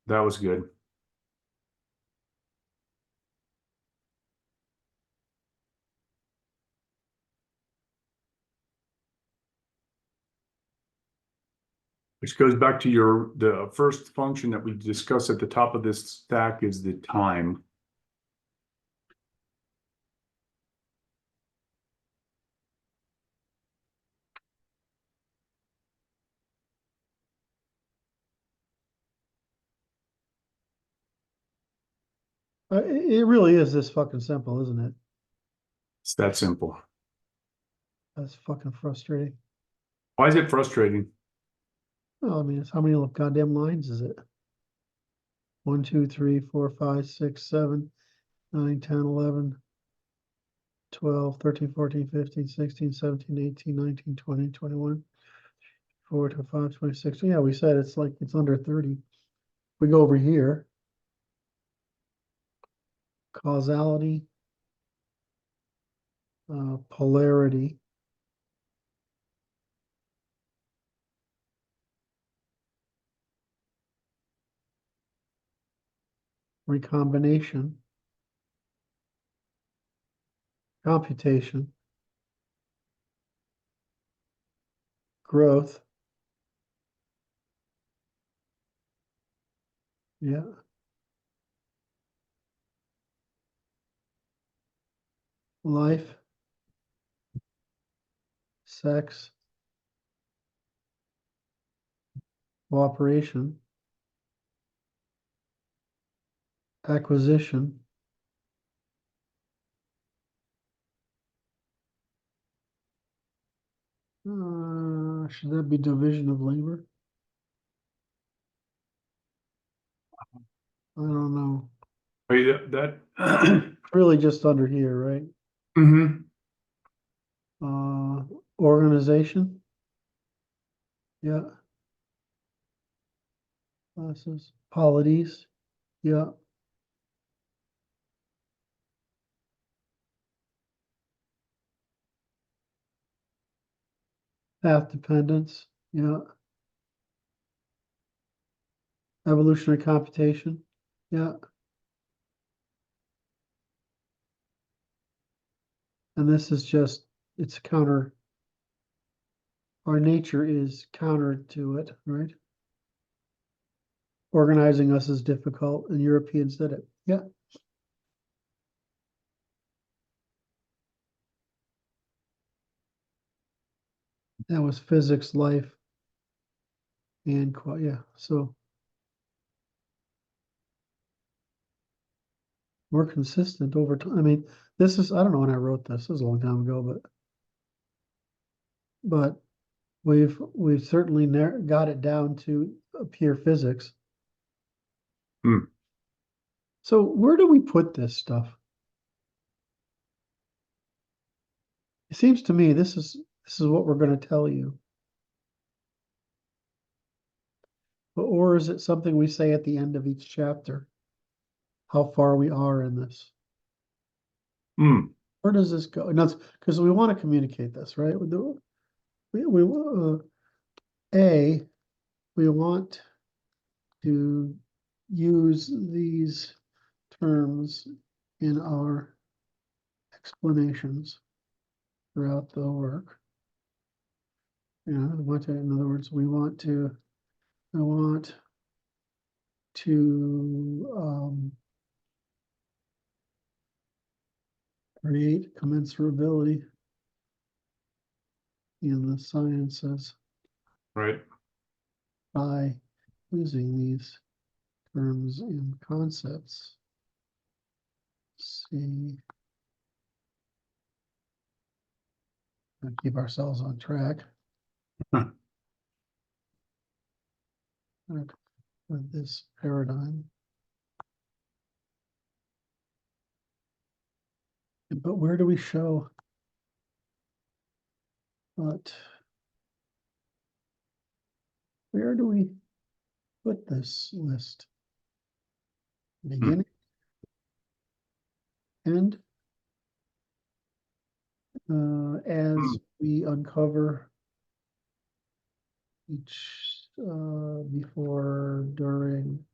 B: That was good. Which goes back to the first function that we discussed at the top of this stack is the time.
A: It really is this fucking simple, isn't it?
B: It's that simple.
A: That's fucking frustrating.
B: Why is it frustrating?
A: Well, I mean, it's how many goddamn lines is it? 1, 2, 3, 4, 5, 6, 7, 9, 10, 11, 12, 13, 14, 15, 16, 17, 18, 19, 20, 21, 4 to 526. Yeah, we said it's like it's under 30. We go over here. Causality, polarity. Recombination. Computation. Growth. Yeah. Life. Sex. Cooperation. Acquisition. Should that be division of labor? I don't know.
B: Wait, that.
A: Really just under here, right?
B: Mhm.
A: Organization. Yeah. Classes. Polities. Yeah. Path dependence. Yeah. Evolutionary computation. Yeah. And this is just, it's counter, our nature is counter to it, right? Organizing us is difficult, and Europeans did it. Yeah. That was physics, life, and yeah. So we're consistent over time. I mean, this is, I don't know when I wrote this. This was a long time ago, but we've certainly got it down to pure physics.
B: Hmm.
A: So where do we put this stuff? It seems to me this is what we're going to tell you. Or is it something we say at the end of each chapter? How far we are in this?
B: Hmm.
A: Where does this go? And that's because we want to communicate this, right? We want to use these terms in our explanations throughout the work. You know, in other words, I want to create commensurability in the sciences
B: Right.
A: by using these terms and concepts. See, and keep ourselves on track.
B: Huh.
A: With this paradigm. But where do we show what? Where do we put this list? Beginning, end, as we uncover each before, during,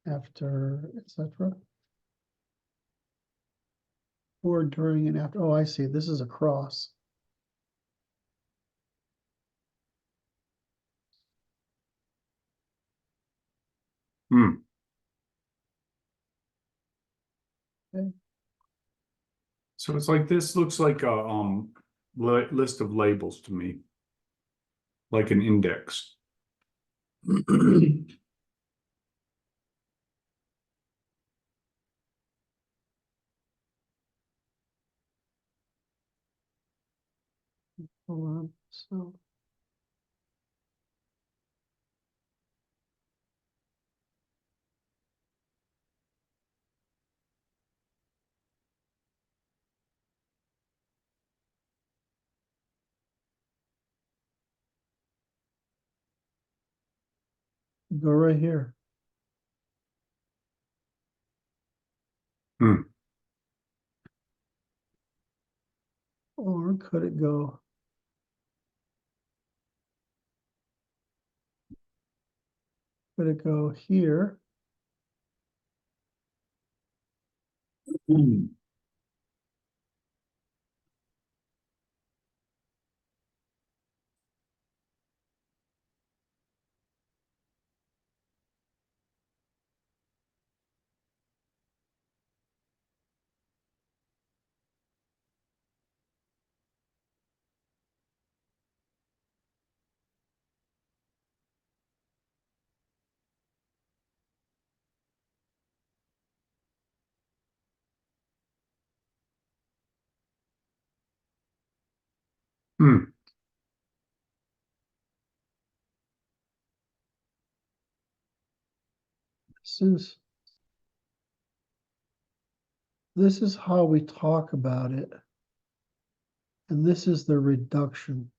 A: after, etc. Or during and after. Oh, I see. This is a cross.
B: Hmm.
A: Okay.
B: So it's like this looks like a list of labels to me, like an index.
A: Hold on. So Go right here.
B: Hmm.
A: Or could it go? Could it go here?
B: Hmm. Hmm.
A: This is how we talk about it. And this is the reduction.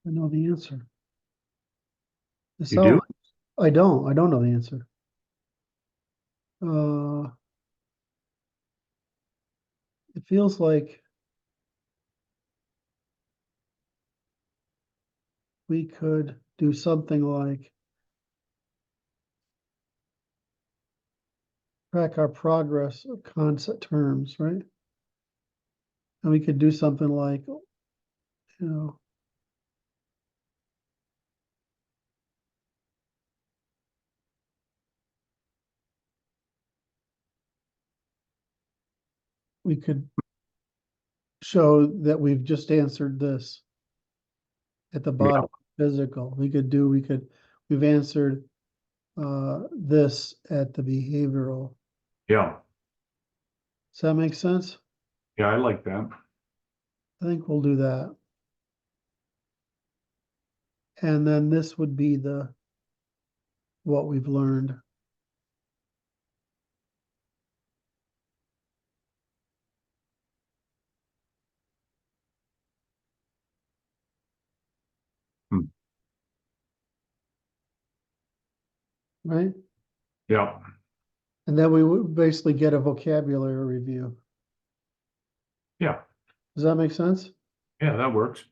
A: I know the answer.
B: You do?
A: I don't know the answer. It feels like we could do something like track our progress of concept terms, right? And we could do something like, we could show that we've just answered this at the bottom, physical. We've answered this at the behavioral.
B: Yeah.
A: Does that make sense?
B: Yeah, I like that.
A: I think we'll do that. And then this would be what we've learned.
B: Hmm.
A: Right?
B: Yeah.
A: And then we would basically get a vocabulary review.
B: Yeah.
A: Does that make sense?
B: Yeah, that works.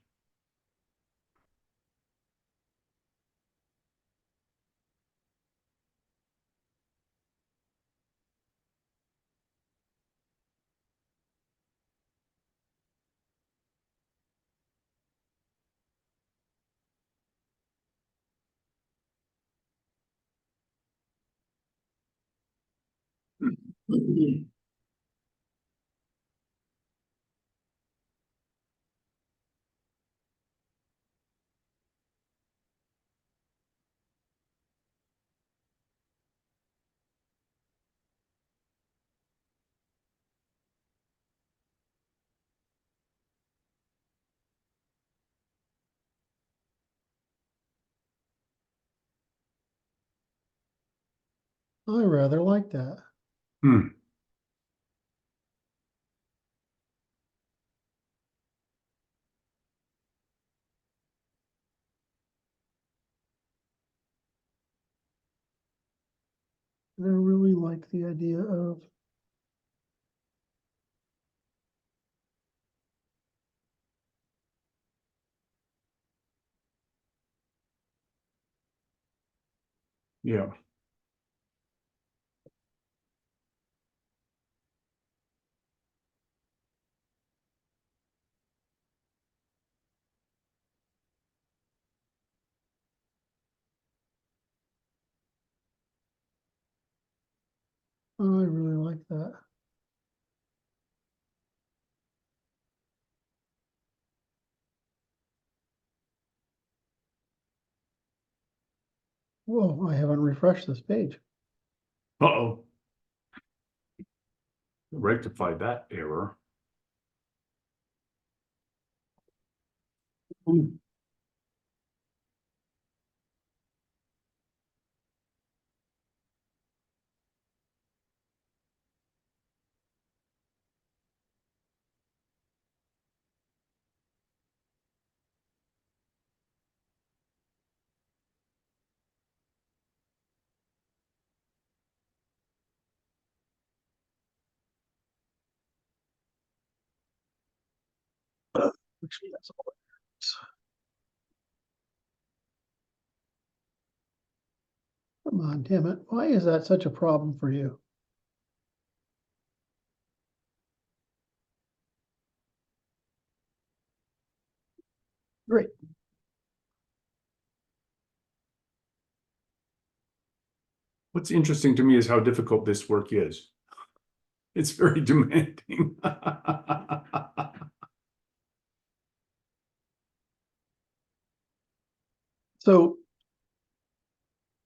A: I rather like that.
B: Hmm.
A: I really like the idea of
B: Yeah.
A: I really like that. Whoa, I haven't refreshed this page.
B: Uh-oh. rectify that error.
A: Actually, that's all it is. Come on, damn it. Why is that such a problem for you? Great.
B: What's interesting to me is how difficult this work is. It's very demanding.
A: So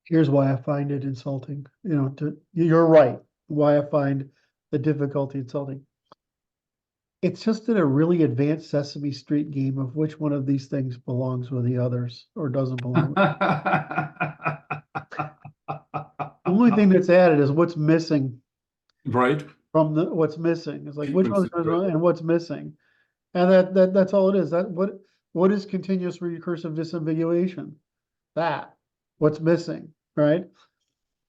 A: here's why I find it insulting. You're right. Why I find the difficulty insulting. It's just in a really advanced Sesame Street game of which one of these things belongs with the others or doesn't belong. The only thing that's added is what's missing
B: Right?
A: from what's missing. It's like which one's
B: Sequences,
A: and what's missing. And that's all it is. What is continuous recursive disambiguation? That what's missing, right?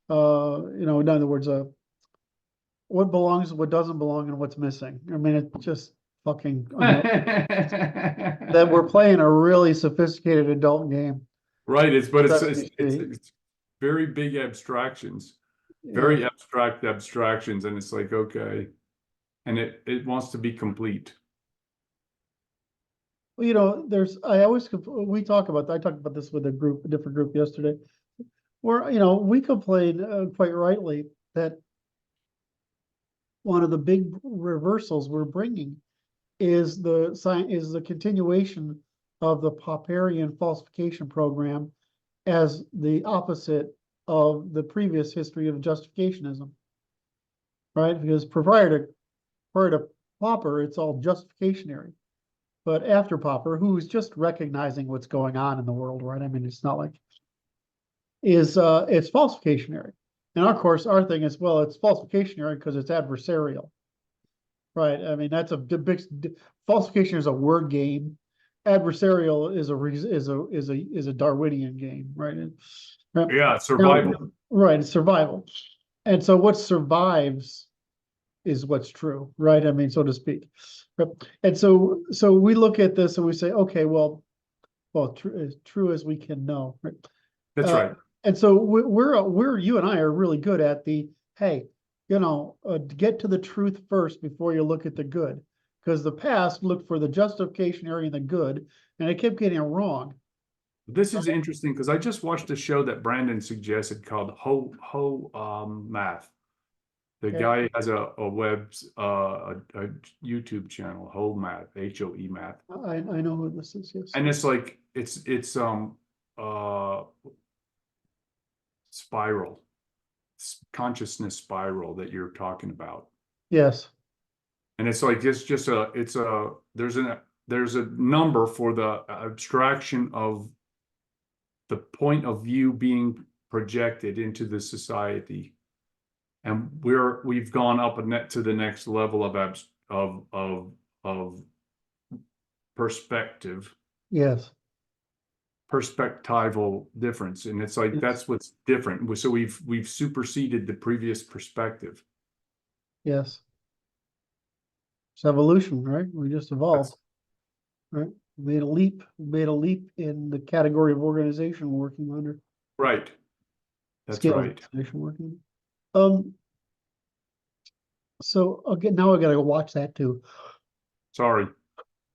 A: In other words, what belongs, what doesn't belong, and what's missing. I mean, it's just fucking that we're playing a really sophisticated adult game.
B: Right, it's
A: Sesame Street.
B: it's very big abstractions,
A: Yeah.
B: very abstract abstractions, and it's like, okay, and it wants to be complete.
A: Well, we talk about, I talked about this with a different group yesterday, where, we complain quite rightly that one of the big reversals we're bringing is the continuation of the Popperian falsification program as the opposite of the previous history of justificationism, right? Because prior to Popper, it's all justificationary. But after Popper, who's just recognizing what's going on in the world, right? I mean, it's not like it's falsificationary. And of course, our thing is, well, it's falsificationary because it's adversarial, right? I mean, that's a big falsification is a word game. Adversarial is a Darwinian game, right?
B: Yeah, survival.
A: Right, it's survival. And so what survives is what's true, right? I mean, so to speak. And so we look at this and we say, okay, well, true as we can know, right?
B: That's right.
A: And so you and I are really good at hey, get to the truth first before you look at the good, because the past looked for the justificationary and the good, and it kept getting it wrong.
B: This is interesting because I just watched a show that Brandon suggested called Ho Math. The guy has a YouTube channel, Ho Math, HOE Math.
A: I know who this is, yes.
B: And it's like it's spiral, consciousness spiral that you're talking about.
A: Yes.
B: And it's like there's a number for the abstraction of the point of view being projected into the society, and we've gone up to the next level of perspective.
A: Yes.
B: Perspectival difference, and it's like that's what's different. So we've superseded the previous perspective.
A: Yes. It's evolution, right? We just evolved, right? Made a leap in the category of organization we're working under.
B: Right. That's
A: Scale
B: right.
A: Organization working. So again, now I gotta go watch that too.
B: Sorry,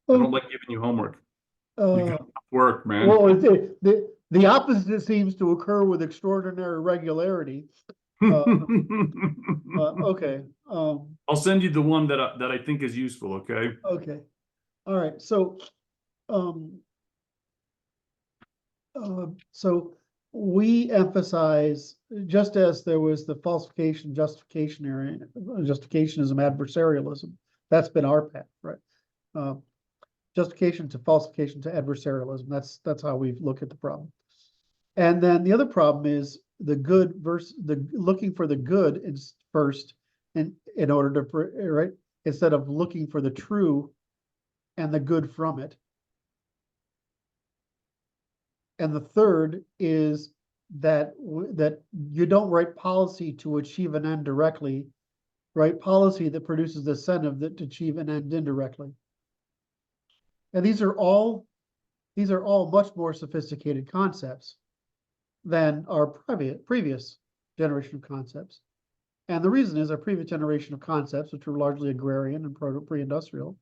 B: I don't like giving you homework. You got work, man.
A: Well, the opposite seems to occur with extraordinary regularity. Okay.
B: I'll send you the one that I think is useful. Okay.
A: Okay. All right. So we emphasize, just as there was the falsification, justificationism, adversarialism. That's been our path, right? Justification to falsification to adversarialism. That's how we look at the problem. And then the other problem is the good versus the looking for the good is first, in order to, right, instead of looking for the true and the good from it. And the third is that you don't write policy to achieve an end directly, write policy that produces the incentive that to achieve an end indirectly. And these are all much more sophisticated concepts than our previous generation of concepts. And the reason is our previous generation of concepts, which were largely agrarian and pre-industrial,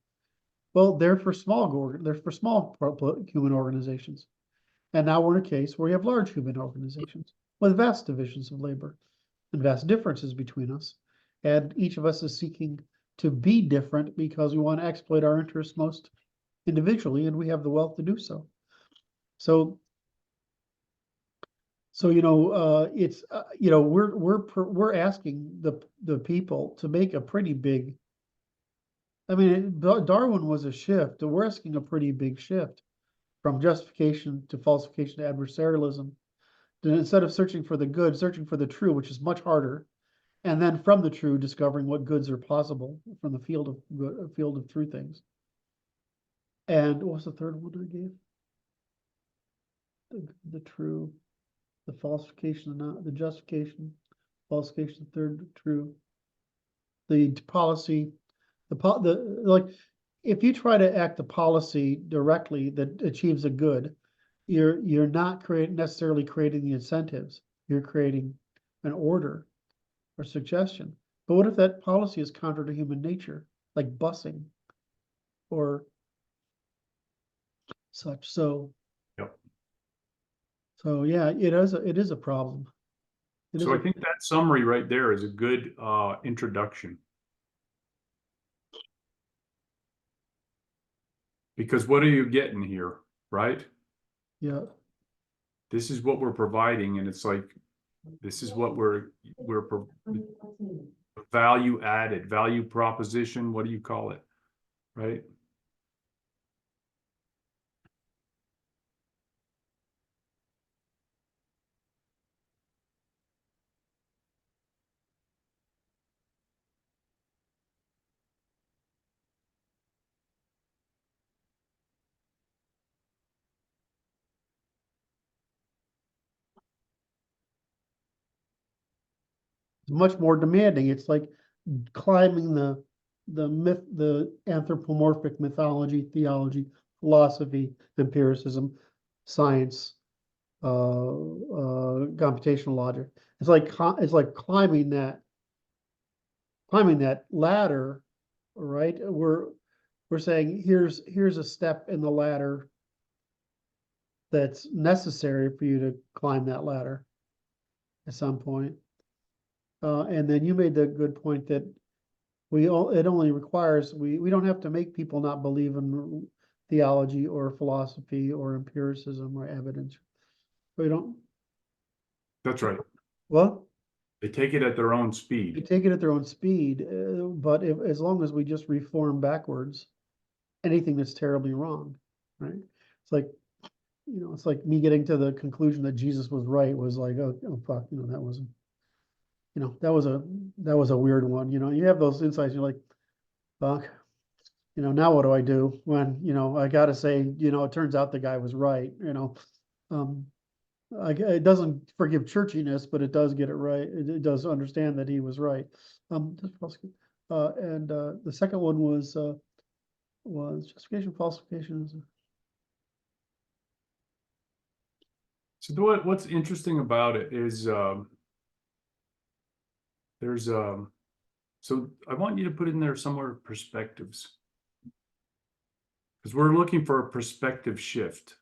A: well, they're for small human organizations. And now we're in a case where we have large human organizations with vast divisions of labor and vast differences between us. And each of us is seeking to be different because we want to exploit our interests most individually, and we have the wealth to do so. So it's we're asking the people to make a pretty big. I mean, Darwin was a shift. We're asking a pretty big shift from justification to falsification to adversarialism. And instead of searching for the good, searching for the true, which is much harder, and then from the true, discovering what goods are possible from the field of true things. And what was the third one I gave? The true, the falsification, the justification, falsification, third true, the policy, like, if you try to act a policy directly that achieves a good, you're not necessarily creating the incentives. You're creating an order or suggestion. But what if that policy is counter to human nature, like busing or such? So,
B: Yep.
A: So yeah, it is a problem.
B: So I think that summary right there is a good introduction. Because what are you getting here, right?
A: Yeah.
B: This is what we're providing, and it's like, this is what we're value added, value proposition, what do you call it, right?
A: It's much more demanding. It's like climbing the anthropomorphic mythology, theology, philosophy, empiricism, science, computational logic. It's like climbing that ladder, right? We're saying here's a step in the ladder that's necessary for you to climb that ladder at some point. And then you made the good point that it only requires, we don't have to make people not believe in theology or philosophy or empiricism or evidence. We don't.
B: That's right.
A: Well,
B: they take it at their own
A: they
B: speed.
A: take it at their own speed, but as long as we just reform backwards, anything that's terribly wrong, right? It's like, it's like me getting to the conclusion that Jesus was right was like, oh fuck, that wasn't. That was a weird one. You have those insights. You're like, fuck. Now what do I do when I got to say, it turns out the guy was right. It doesn't forgive churchiness, but it does get it right. It does understand that he was right. And the second one was justification, falsification.
B: So what's interesting about it is there's so I want you to put in there somewhere perspectives, because we're looking for a perspective shift.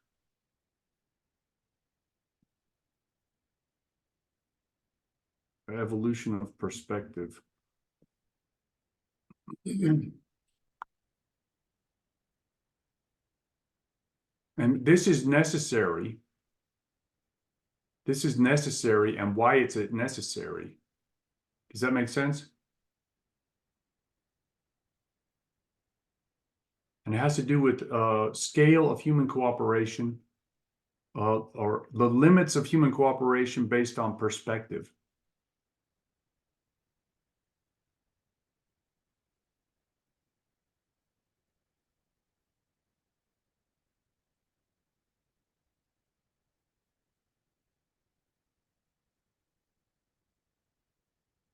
B: Evolution of perspective. And this is necessary. This is necessary and why it's necessary. Does that make sense? And it has to do with scale of human cooperation, or the limits of human cooperation based on perspective.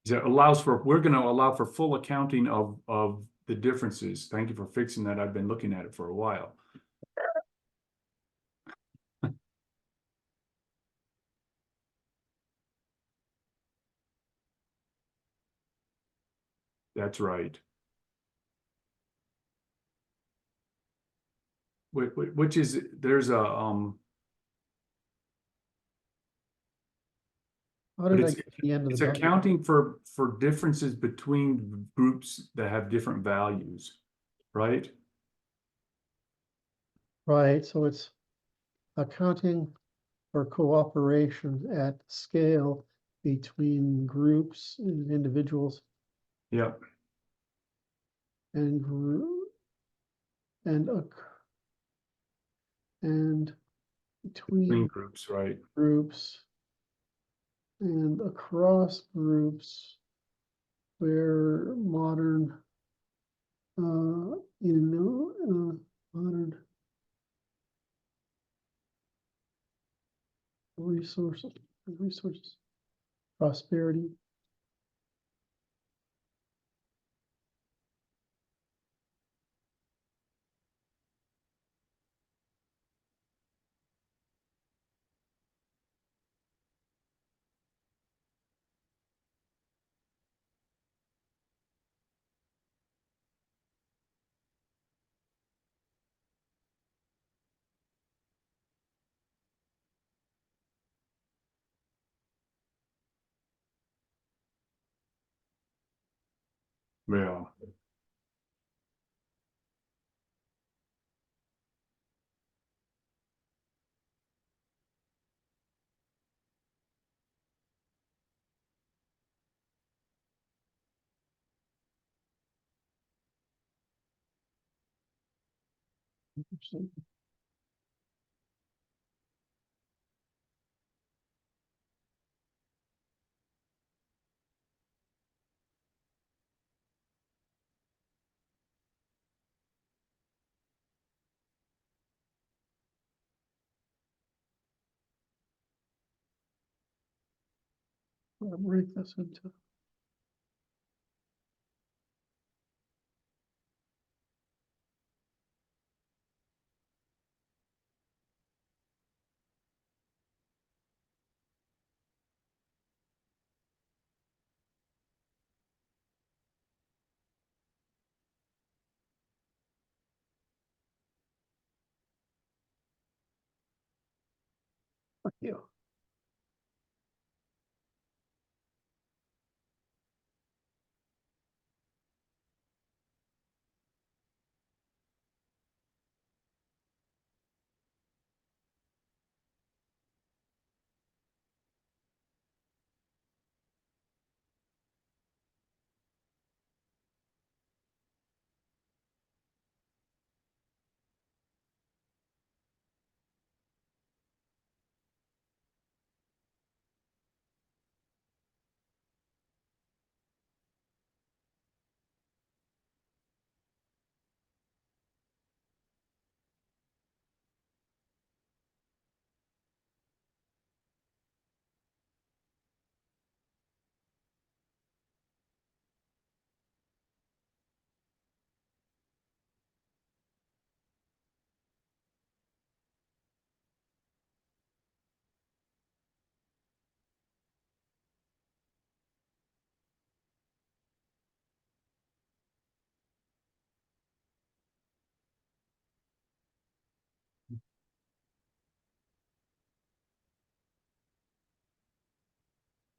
B: That allows for, we're going to allow for full accounting of the differences. Thank you for fixing that. I've been looking at it for a while. That's right. Which is, there's a,
A: How
B: but
A: did I
B: it's,
A: get to the end of
B: it's
A: the document?
B: accounting for differences between groups that have different values, right?
A: Right, so it's accounting for cooperation at scale between groups and individuals
B: Yep.
A: and and
B: Between
A: between
B: groups, right?
A: groups and across groups where modern modern resources prosperity.
B: Yeah.
A: I'll break this into you.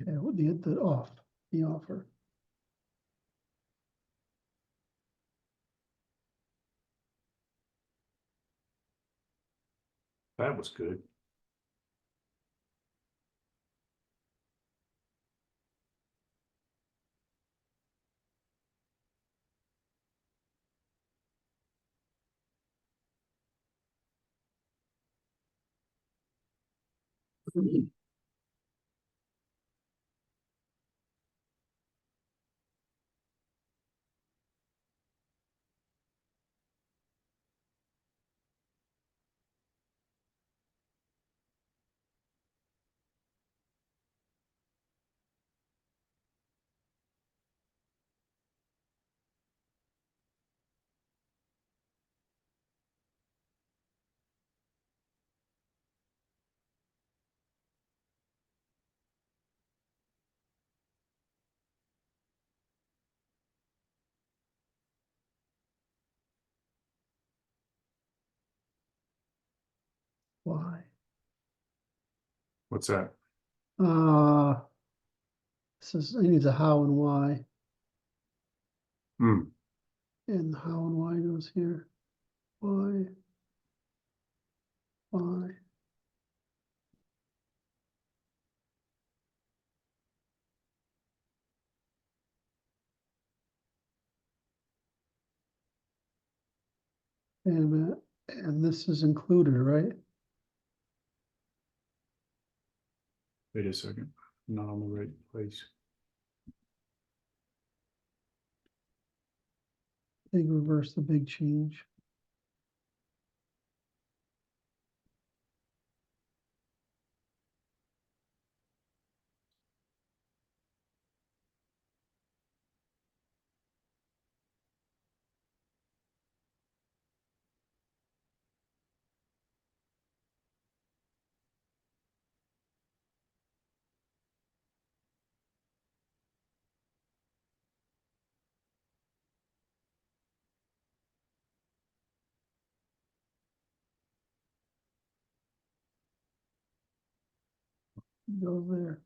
A: Yeah, the offer.
B: That was good.
A: Why?
B: What's that?
A: This is, I need the how and why,
B: Hmm.
A: and the how and why goes here. Why? Why? Wait a minute, and this is included, right?
B: Wait a second. I'm not on the right place.
A: Big reverse, the big change. Goes there.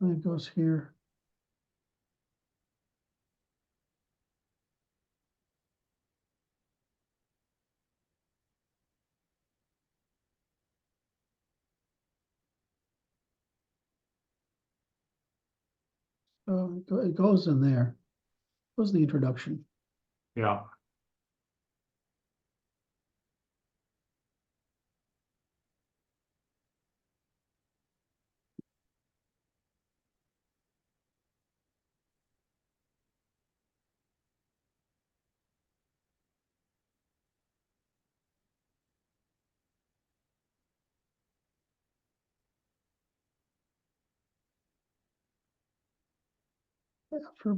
A: And it goes here. Oh, it goes in there. Goes the introduction.
B: Yeah.
A: For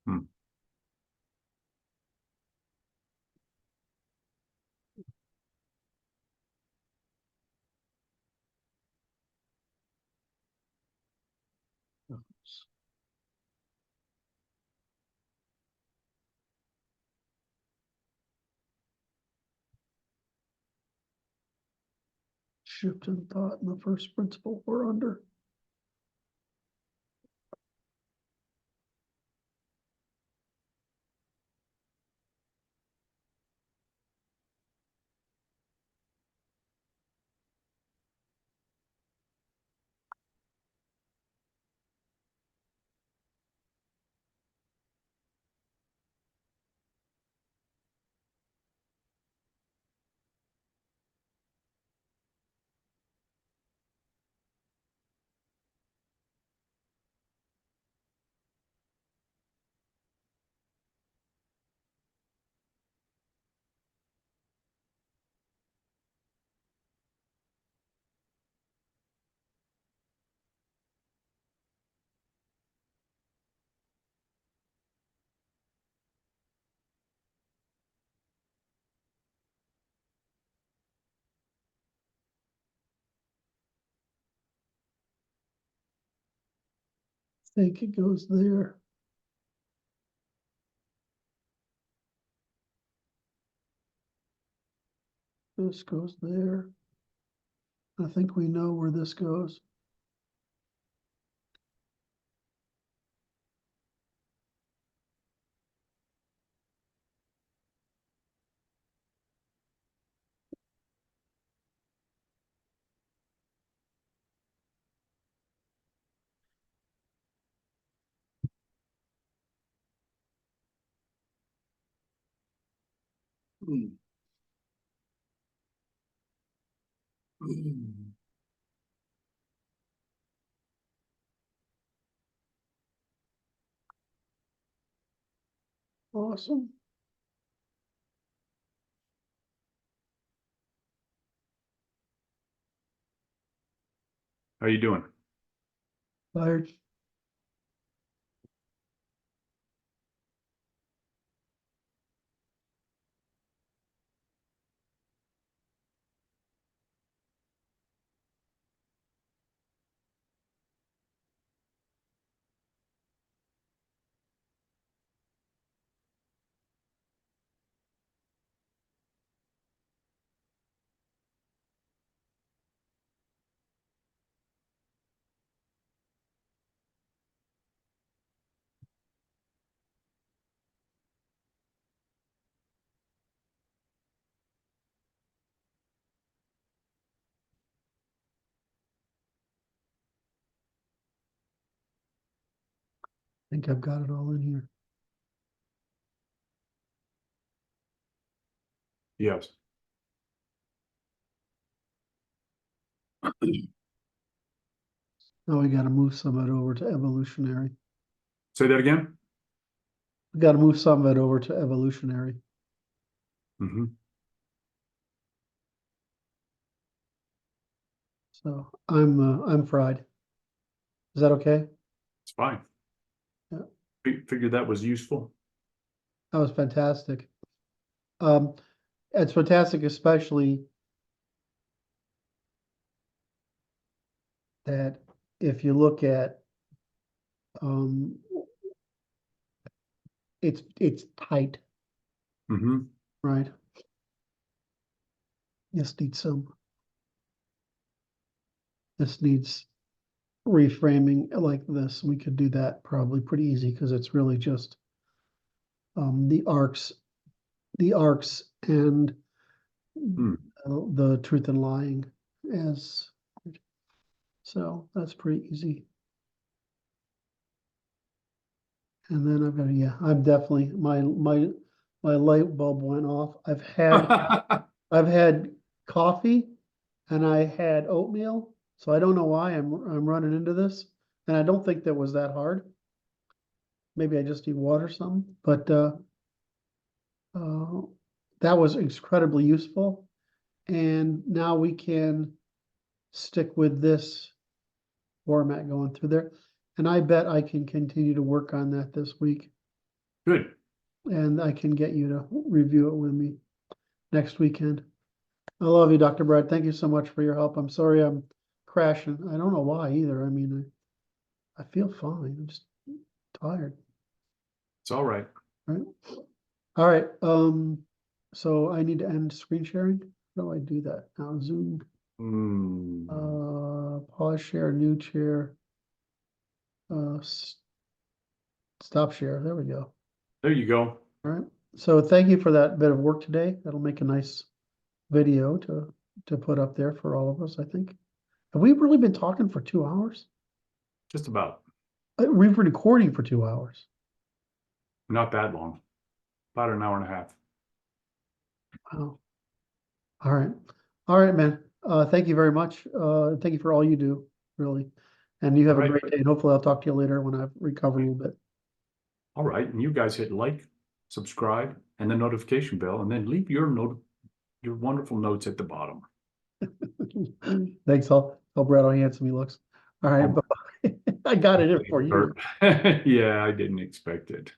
B: Hmm.
A: shift in thought in the first principle we're under. think it goes there. This goes there. I think we know where this goes. Awesome.
B: How you doing?
A: Tired. I think I've got it all in here.
B: Yes.
A: Now we got to move some of it over to evolutionary.
B: Say that again?
A: We got to move some of it over to evolutionary.
B: Mm-hmm.
A: So I'm fried. Is that okay?
B: It's fine.
A: Yeah.
B: Figured that was useful.
A: That was fantastic. It's fantastic, especially that if you look at it's tight,
B: Mm-hmm.
A: right? This needs reframing like this. We could do that probably pretty easy because it's really just the arcs and the truth and lying as so that's pretty easy. And then I've got I'm definitely my light bulb went off. I've had coffee and I had oatmeal, so I don't know why I'm running into this, and I don't think that was that hard. Maybe I just need water some, but that was incredibly useful. And now we can stick with this format going through there. And I bet I can continue to work on that this week.
B: Good.
A: And I can get you to review it with me next weekend. I love you, Dr. Brad. Thank you so much for your help. I'm sorry I'm crashing. I don't know why either. I mean, I feel fine. I'm just tired.
B: It's all right.
A: Right. All right. So I need to end screen sharing. How do I do that now? Zoom. Pause share, new chair. Stop share. There we go.
B: There you go.
A: All right. So thank you for that bit of work today. That'll make a nice video to put up there for all of us, I think. Have we really been talking for 2 hours?
B: Just about.
A: We've been recording for 2 hours.
B: Not that long. About an hour and a half.
A: Wow. All right. All right, man. Thank you very much. Thank you for all you do, really. And you have a great day. And hopefully I'll talk to you later when I've recovered a little bit.
B: All right. And you guys hit like, subscribe, and the notification bell, and then leave your wonderful notes at the bottom.
A: Thanks. Tell Brad how handsome he looks. All right. Bye-bye. I got it in for you.
B: Yeah, I didn't expect it.